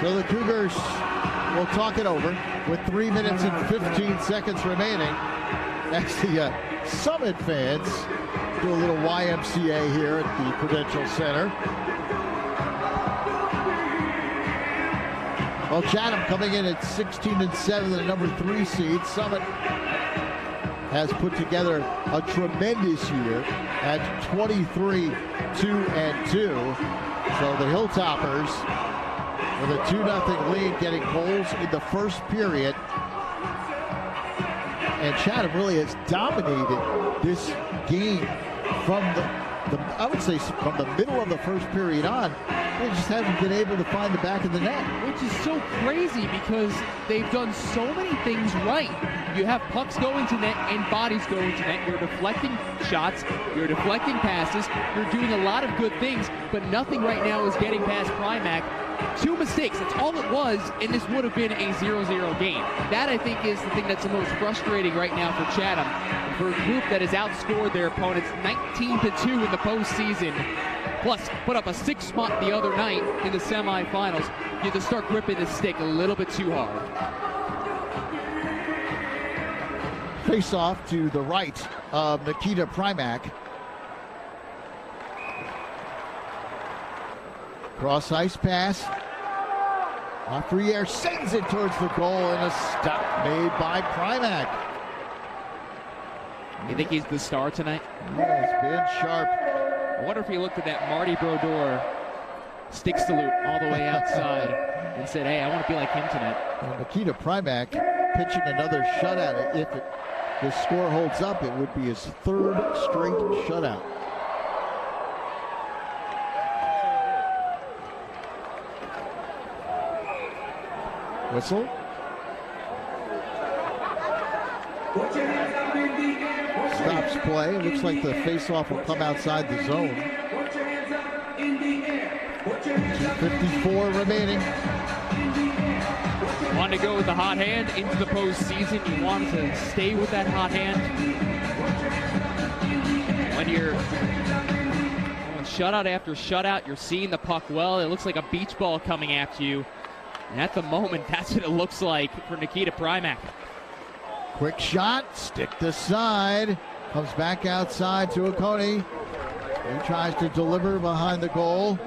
A: So the Cougars will talk it over with 3 minutes and 15 seconds remaining. As the Summit fans do a little YMCA here at the Prudential Center. Well, Chatham coming in at 16-7, the number 3 seed. Summit has put together a tremendous year at 23-2-2. So the Hilltoppers with a 2-0 lead, getting goals in the first period. And Chatham really has dominated this game from I would say from the middle of the first period on, they just haven't been able to find the back of the net.
B: Which is so crazy because they've done so many things right. You have pucks going to net and bodies going to net. You're deflecting shots. You're deflecting passes. You're doing a lot of good things, but nothing right now is getting past Primack. 2 mistakes, that's all it was, and this would have been a 0-0 game. That, I think, is the thing that's the most frustrating right now for Chatham. For a group that has outscored their opponents 19-2 in the postseason, plus put up a 6 spot the other night in the semifinals, you have to start gripping the stick a little bit too hard.
A: Face off to the right of Nikita Primack. Cross ice pass. Lafreniere sends it towards the goal, and a stop made by Primack.
B: You think he's the star tonight?
A: Yeah, he's been sharp.
B: I wonder if he looked at that Marty Brodeur stick salute all the way outside and said, hey, I want to be like him tonight.
A: And Nikita Primack pitching another shutout. If the score holds up, it would be his 3rd straight shutout. Whistle. Stops play. Looks like the face-off will come outside the zone. 2:54 remaining.
B: Want to go with the hot hand into the postseason. You want to stay with that hot hand. When you're going shutout after shutout, you're seeing the puck well. It looks like a beach ball coming after you. And at the moment, that's what it looks like for Nikita Primack.
A: Quick shot, stick to side. Comes back outside to Oconee. He tries to deliver behind the goal.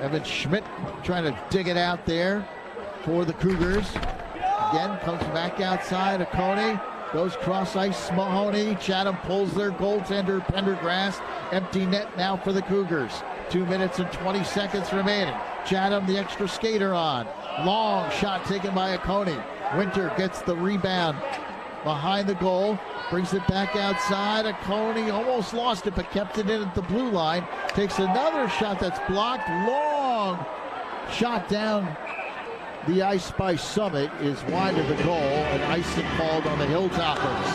A: Evan Schmidt trying to dig it out there for the Cougars. Again, comes back outside. Oconee goes cross ice. Mahoney. Chatham pulls their goaltender, Pendergrass. Empty net now for the Cougars. 2 minutes and 20 seconds remaining. Chatham, the extra skater on. Long shot taken by Oconee. Winter gets the rebound behind the goal. Brings it back outside. Oconee almost lost it, but kept it in at the blue line. Takes another shot that's blocked. Long shot down the ice by Summit is wide of the goal. And icing called on the Hilltoppers.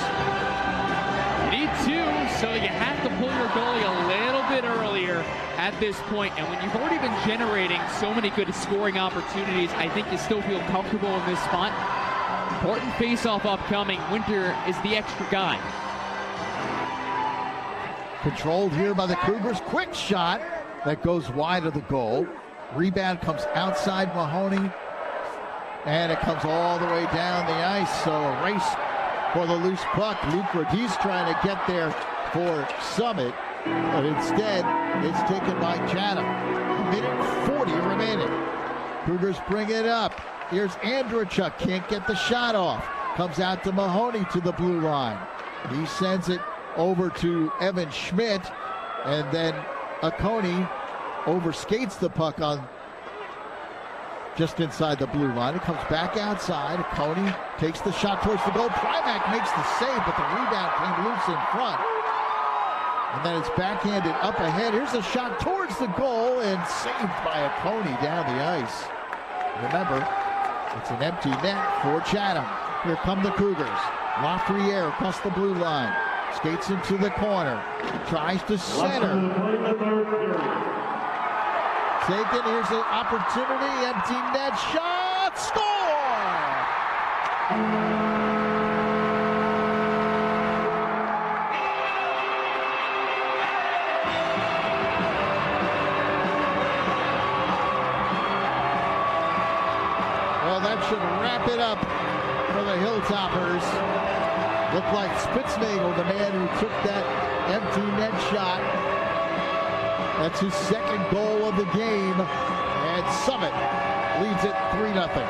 B: You need 2, so you have to pull your goalie a little bit earlier at this point. And when you've already been generating so many good scoring opportunities, I think you still feel comfortable in this spot. Important face-off upcoming. Winter is the extra guy.
A: Controlled here by the Cougars. Quick shot that goes wide of the goal. Rebound comes outside Mahoney. And it comes all the way down the ice. So a race for the loose puck. Luke Radice trying to get there for Summit. But instead, it's taken by Chatham. 1:40 remaining. Cougars bring it up. Here's Andrachuk, can't get the shot off. Comes out to Mahoney to the blue line. He sends it over to Evan Schmidt, and then Oconee overskates the puck on just inside the blue line. It comes back outside. Oconee takes the shot towards the goal. Primack makes the save, but the rebound came loose in front. And then it's backhanded up ahead. Here's a shot towards the goal and saved by Oconee down the ice. Remember, it's an empty net for Chatham. Here come the Cougars. Lafreniere across the blue line. Skates into the corner. Tries to center. Taken. Here's an opportunity. Empty net shot. Score! Well, that should wrap it up for the Hilltoppers. Looked like Spitznagel, the man who took that empty net shot. That's his 2nd goal of the game. And Summit leads it 3-0.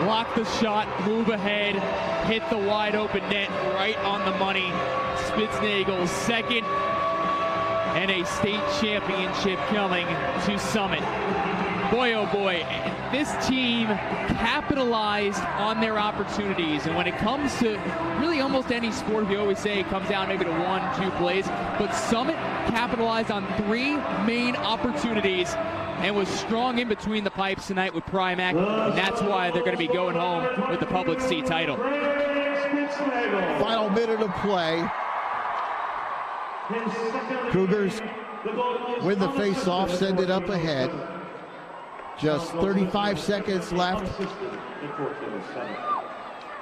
B: Block the shot, move ahead, hit the wide open net right on the money. Spitznagel's 2nd, and a state championship coming to Summit. boy, oh boy, this team capitalized on their opportunities. And when it comes to really almost any sport, we always say it comes down maybe to 1-2 plays. But Summit capitalized on 3 main opportunities and was strong in between the pipes tonight with Primac. And that's why they're going to be going home with the Public C title.
A: Final minute of play. Cougars win the face-off, send it up ahead. Just 35 seconds left.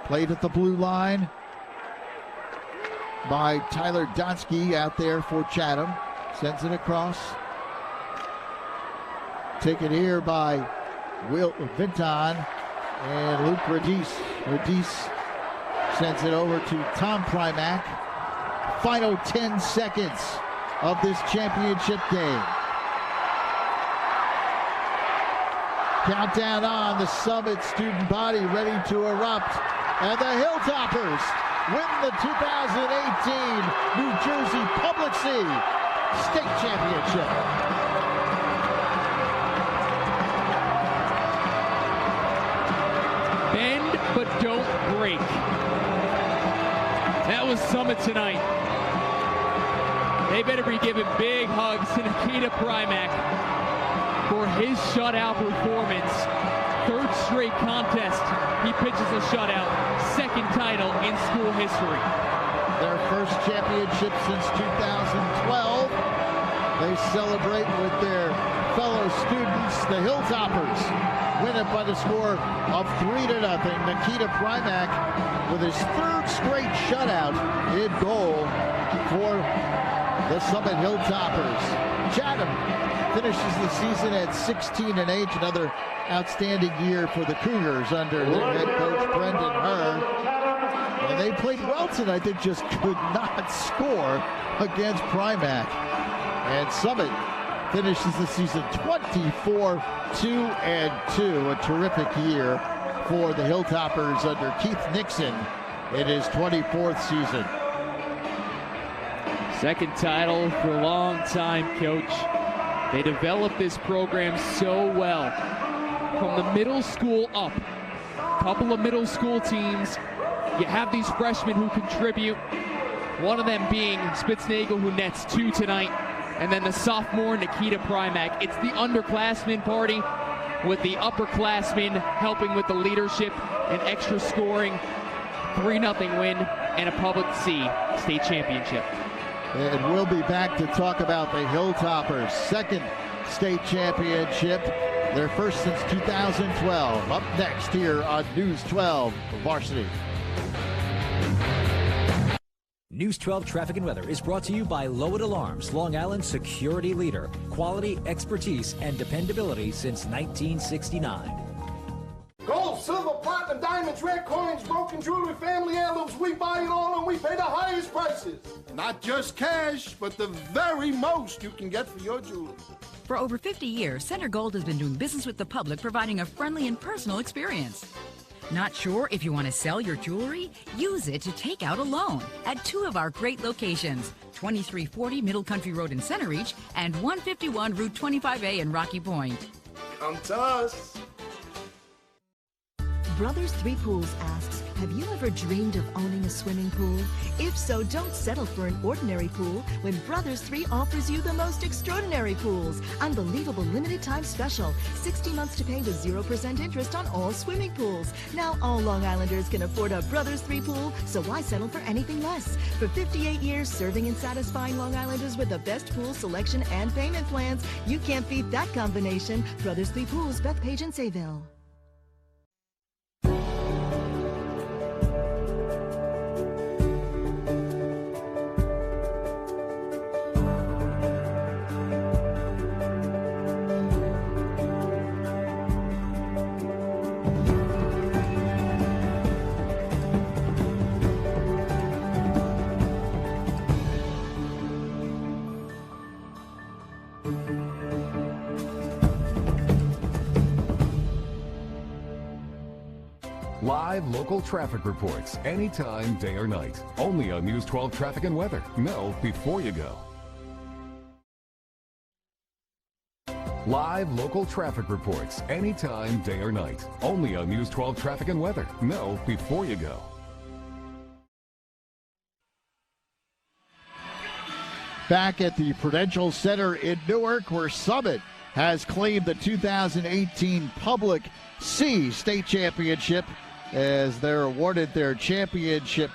A: Played at the blue line by Tyler Donsky out there for Chatham. Sends it across. Taken here by Will Vinton and Luke Radice. Radice sends it over to Tom Primac. Final 10 seconds of this championship game. Countdown on, the Summit student body ready to erupt. And the Hilltoppers win the 2018 New Jersey Public C State Championship.
B: Bend but don't break. That was Summit tonight. They better be giving big hugs to Nikita Primac for his shutout performance. 3rd straight contest, he pitches a shutout. 2nd title in school history.
A: Their first championship since 2012. They celebrate with their fellow students. The Hilltoppers win it by the score of 3-0. Nikita Primac with his 3rd straight shutout in goal for the Summit Hilltoppers. Chatham finishes the season at 16-8. Another outstanding year for the Cougars under their head coach Brendan Herr. And they played well tonight. They just could not score against Primac. And Summit finishes the season 24-2-2. A terrific year for the Hilltoppers under Keith Nixon in his 24th season.
B: 2nd title for a long time, Coach. They developed this program so well. From the middle school up, a couple of middle school teams, you have these freshmen who contribute. One of them being Spitznagel, who nets 2 tonight. And then the sophomore, Nikita Primac. It's the underclassmen party with the upperclassmen helping with the leadership and extra scoring. 3-0 win and a Public C State Championship.
A: And we'll be back to talk about the Hilltoppers' 2nd state championship, their first since 2012. Up next here on News 12 Varsity.
C: News 12 Traffic and Weather is brought to you by Lowett Alarms, Long Island's security leader. Quality, expertise, and dependability since 1969.
K: Gold, silver, platinum, diamonds, rare coins, broken jewelry, family heirlooms. We buy it all and we pay the highest prices. Not just cash, but the very most you can get for your jewelry.
D: For over 50 years, Center Gold has been doing business with the public, providing a friendly and personal experience. Not sure if you want to sell your jewelry? Use it to take out a loan at 2 of our great locations, 2340 Middle Country Road in Center Reach and 151 Route 25A in Rocky Point.
K: Come to us.
V: Brothers Three Pools asks, have you ever dreamed of owning a swimming pool? If so, don't settle for an ordinary pool when Brothers 3 offers you the most extraordinary pools. Unbelievable limited time special. 60 months to pay with 0% interest on all swimming pools. Now all Long Islanders can afford a Brothers 3 pool, so why settle for anything less? For 58 years, serving and satisfying Long Islanders with the best pool selection and payment plans. You can't beat that combination. Brothers 3 Pools, Bethpage and Sayville.
Q: Live local traffic reports anytime, day or night. Only on News 12 Traffic and Weather. Know before you go. Live local traffic reports anytime, day or night. Only on News 12 Traffic and Weather. Know before you go.
A: Back at the Prudential Center in Newark, where Summit has claimed the 2018 Public C State Championship as they're awarded their championship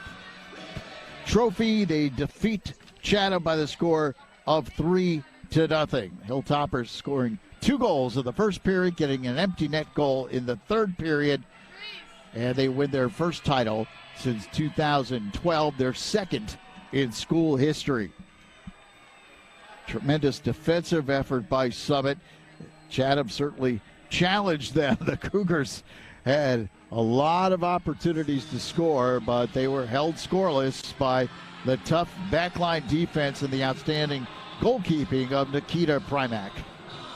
A: trophy. They defeat Chatham by the score of 3-0. Hilltoppers scoring 2 goals in the first period, getting an empty net goal in the third period, and they win their first title since 2012, their second in school history. Tremendous defensive effort by Summit. Chatham certainly challenged them. The Cougars had a lot of opportunities to score, but they were held scoreless by the tough backline defense and the outstanding goalkeeping of Nikita Primack.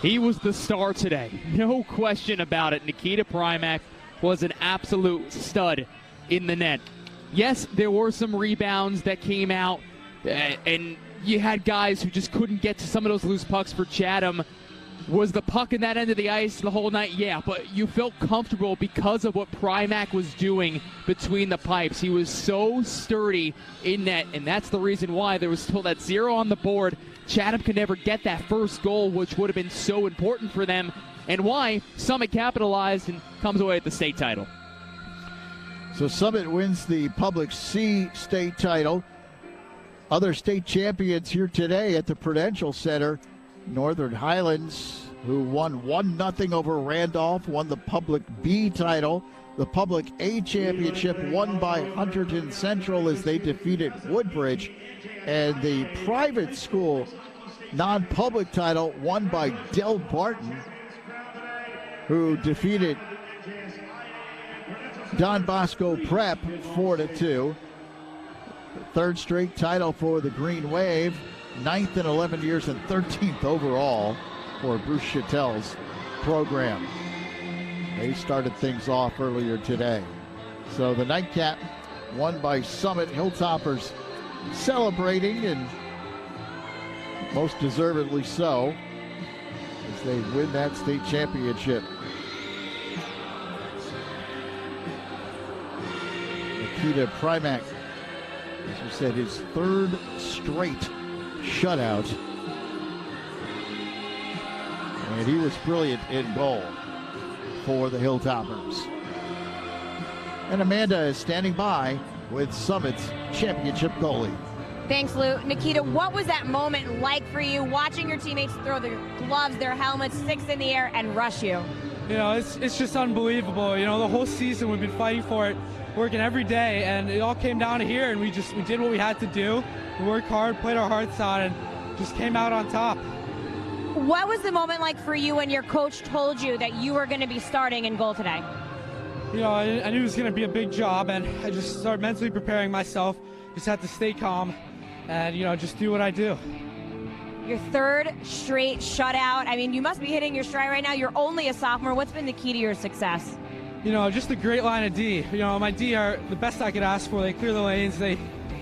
B: He was the star today. No question about it. Nikita Primack was an absolute stud in the net. Yes, there were some rebounds that came out, and you had guys who just couldn't get to some of those loose pucks for Chatham. Was the puck in that end of the ice the whole night? Yeah, but you felt comfortable because of what Primack was doing between the pipes. He was so sturdy in net, and that's the reason why there was still that 0 on the board. Chatham could never get that first goal, which would have been so important for them, and why Summit capitalized and comes away with the state title.
A: So Summit wins the Public C State title. Other state champions here today at the Prudential Center. Northern Highlands, who won 1-0 over Randolph, won the Public B title. The Public A championship won by Hunterdon Central as they defeated Woodbridge. And the private school non-public title won by Del Barton, who defeated Don Bosco Prep 4-2. Third straight title for the Green Wave, 9th in 11 years and 13th overall for Bruce Chattel's program. They started things off earlier today. So the nightcap won by Summit. Hilltoppers celebrating, and most deservedly so, as they win that state championship. Nikita Primack, as we said, his third straight shutout. And he was brilliant in goal for the Hilltoppers. And Amanda is standing by with Summit's championship goalie.
O: Thanks, Lou. Nikita, what was that moment like for you, watching your teammates throw their gloves, their helmets, sticks in the air, and rush you?
E: You know, it's just unbelievable. You know, the whole season we've been fighting for it, working every day, and it all came down to here, and we did what we had to do. We worked hard, played our hearts out, and just came out on top.
O: What was the moment like for you when your coach told you that you were going to be starting in goal today?
E: You know, I knew it was going to be a big job, and I just started mentally preparing myself. Just had to stay calm and, you know, just do what I do.
O: Your third straight shutout. I mean, you must be hitting your stride right now. You're only a sophomore. What's been the key to your success?
E: You know, just a great line of D. You know, my D are the best I could ask for. They clear the lanes. They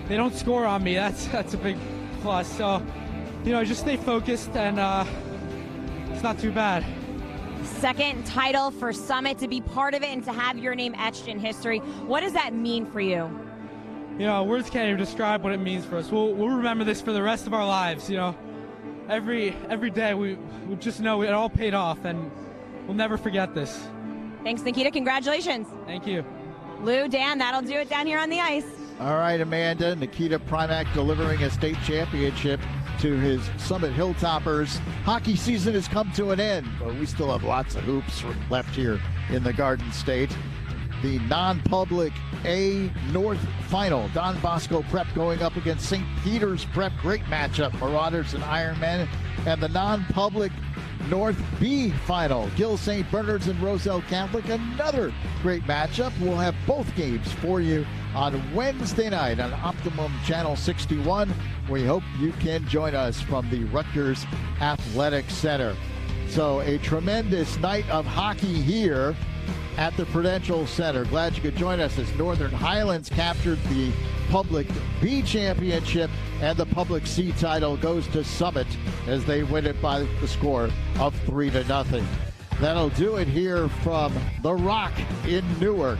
E: don't score on me. That's a big plus. So, you know, just stay focused, and it's not too bad.
O: Second title for Summit, to be part of it and to have your name etched in history. What does that mean for you?
E: You know, words can't even describe what it means for us. We'll remember this for the rest of our lives. You know, every day we just know it all paid off, and we'll never forget this.
O: Thanks, Nikita. Congratulations.
E: Thank you.
O: Lou, Dan, that'll do it down here on the ice.
A: All right, Amanda. Nikita Primack delivering a state championship to his Summit Hilltoppers. Hockey season has come to an end, but we still have lots of hoops left here in the Garden State. The non-public A North final. Don Bosco Prep going up against St. Peter's Prep. Great matchup. Marauders and Ironmen. And the non-public North B final. Gill St. Bernard's and Roselle Catholic. Another great matchup. We'll have both games for you on Wednesday night on Optimum Channel 61. We hope you can join us from the Rutgers Athletic Center. So a tremendous night of hockey here at the Prudential Center. Glad you could join us as Northern Highlands captured the Public B championship, and the Public C title goes to Summit as they win it by the score of 3-0. That'll do it here from The Rock in Newark.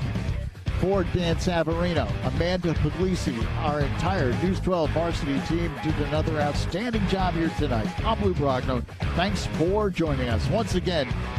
A: For Dan Savarino, Amanda Puglisi, our entire News 12 varsity team did another outstanding job here tonight. I'm Lou Brogno. Thanks for joining us. Once again,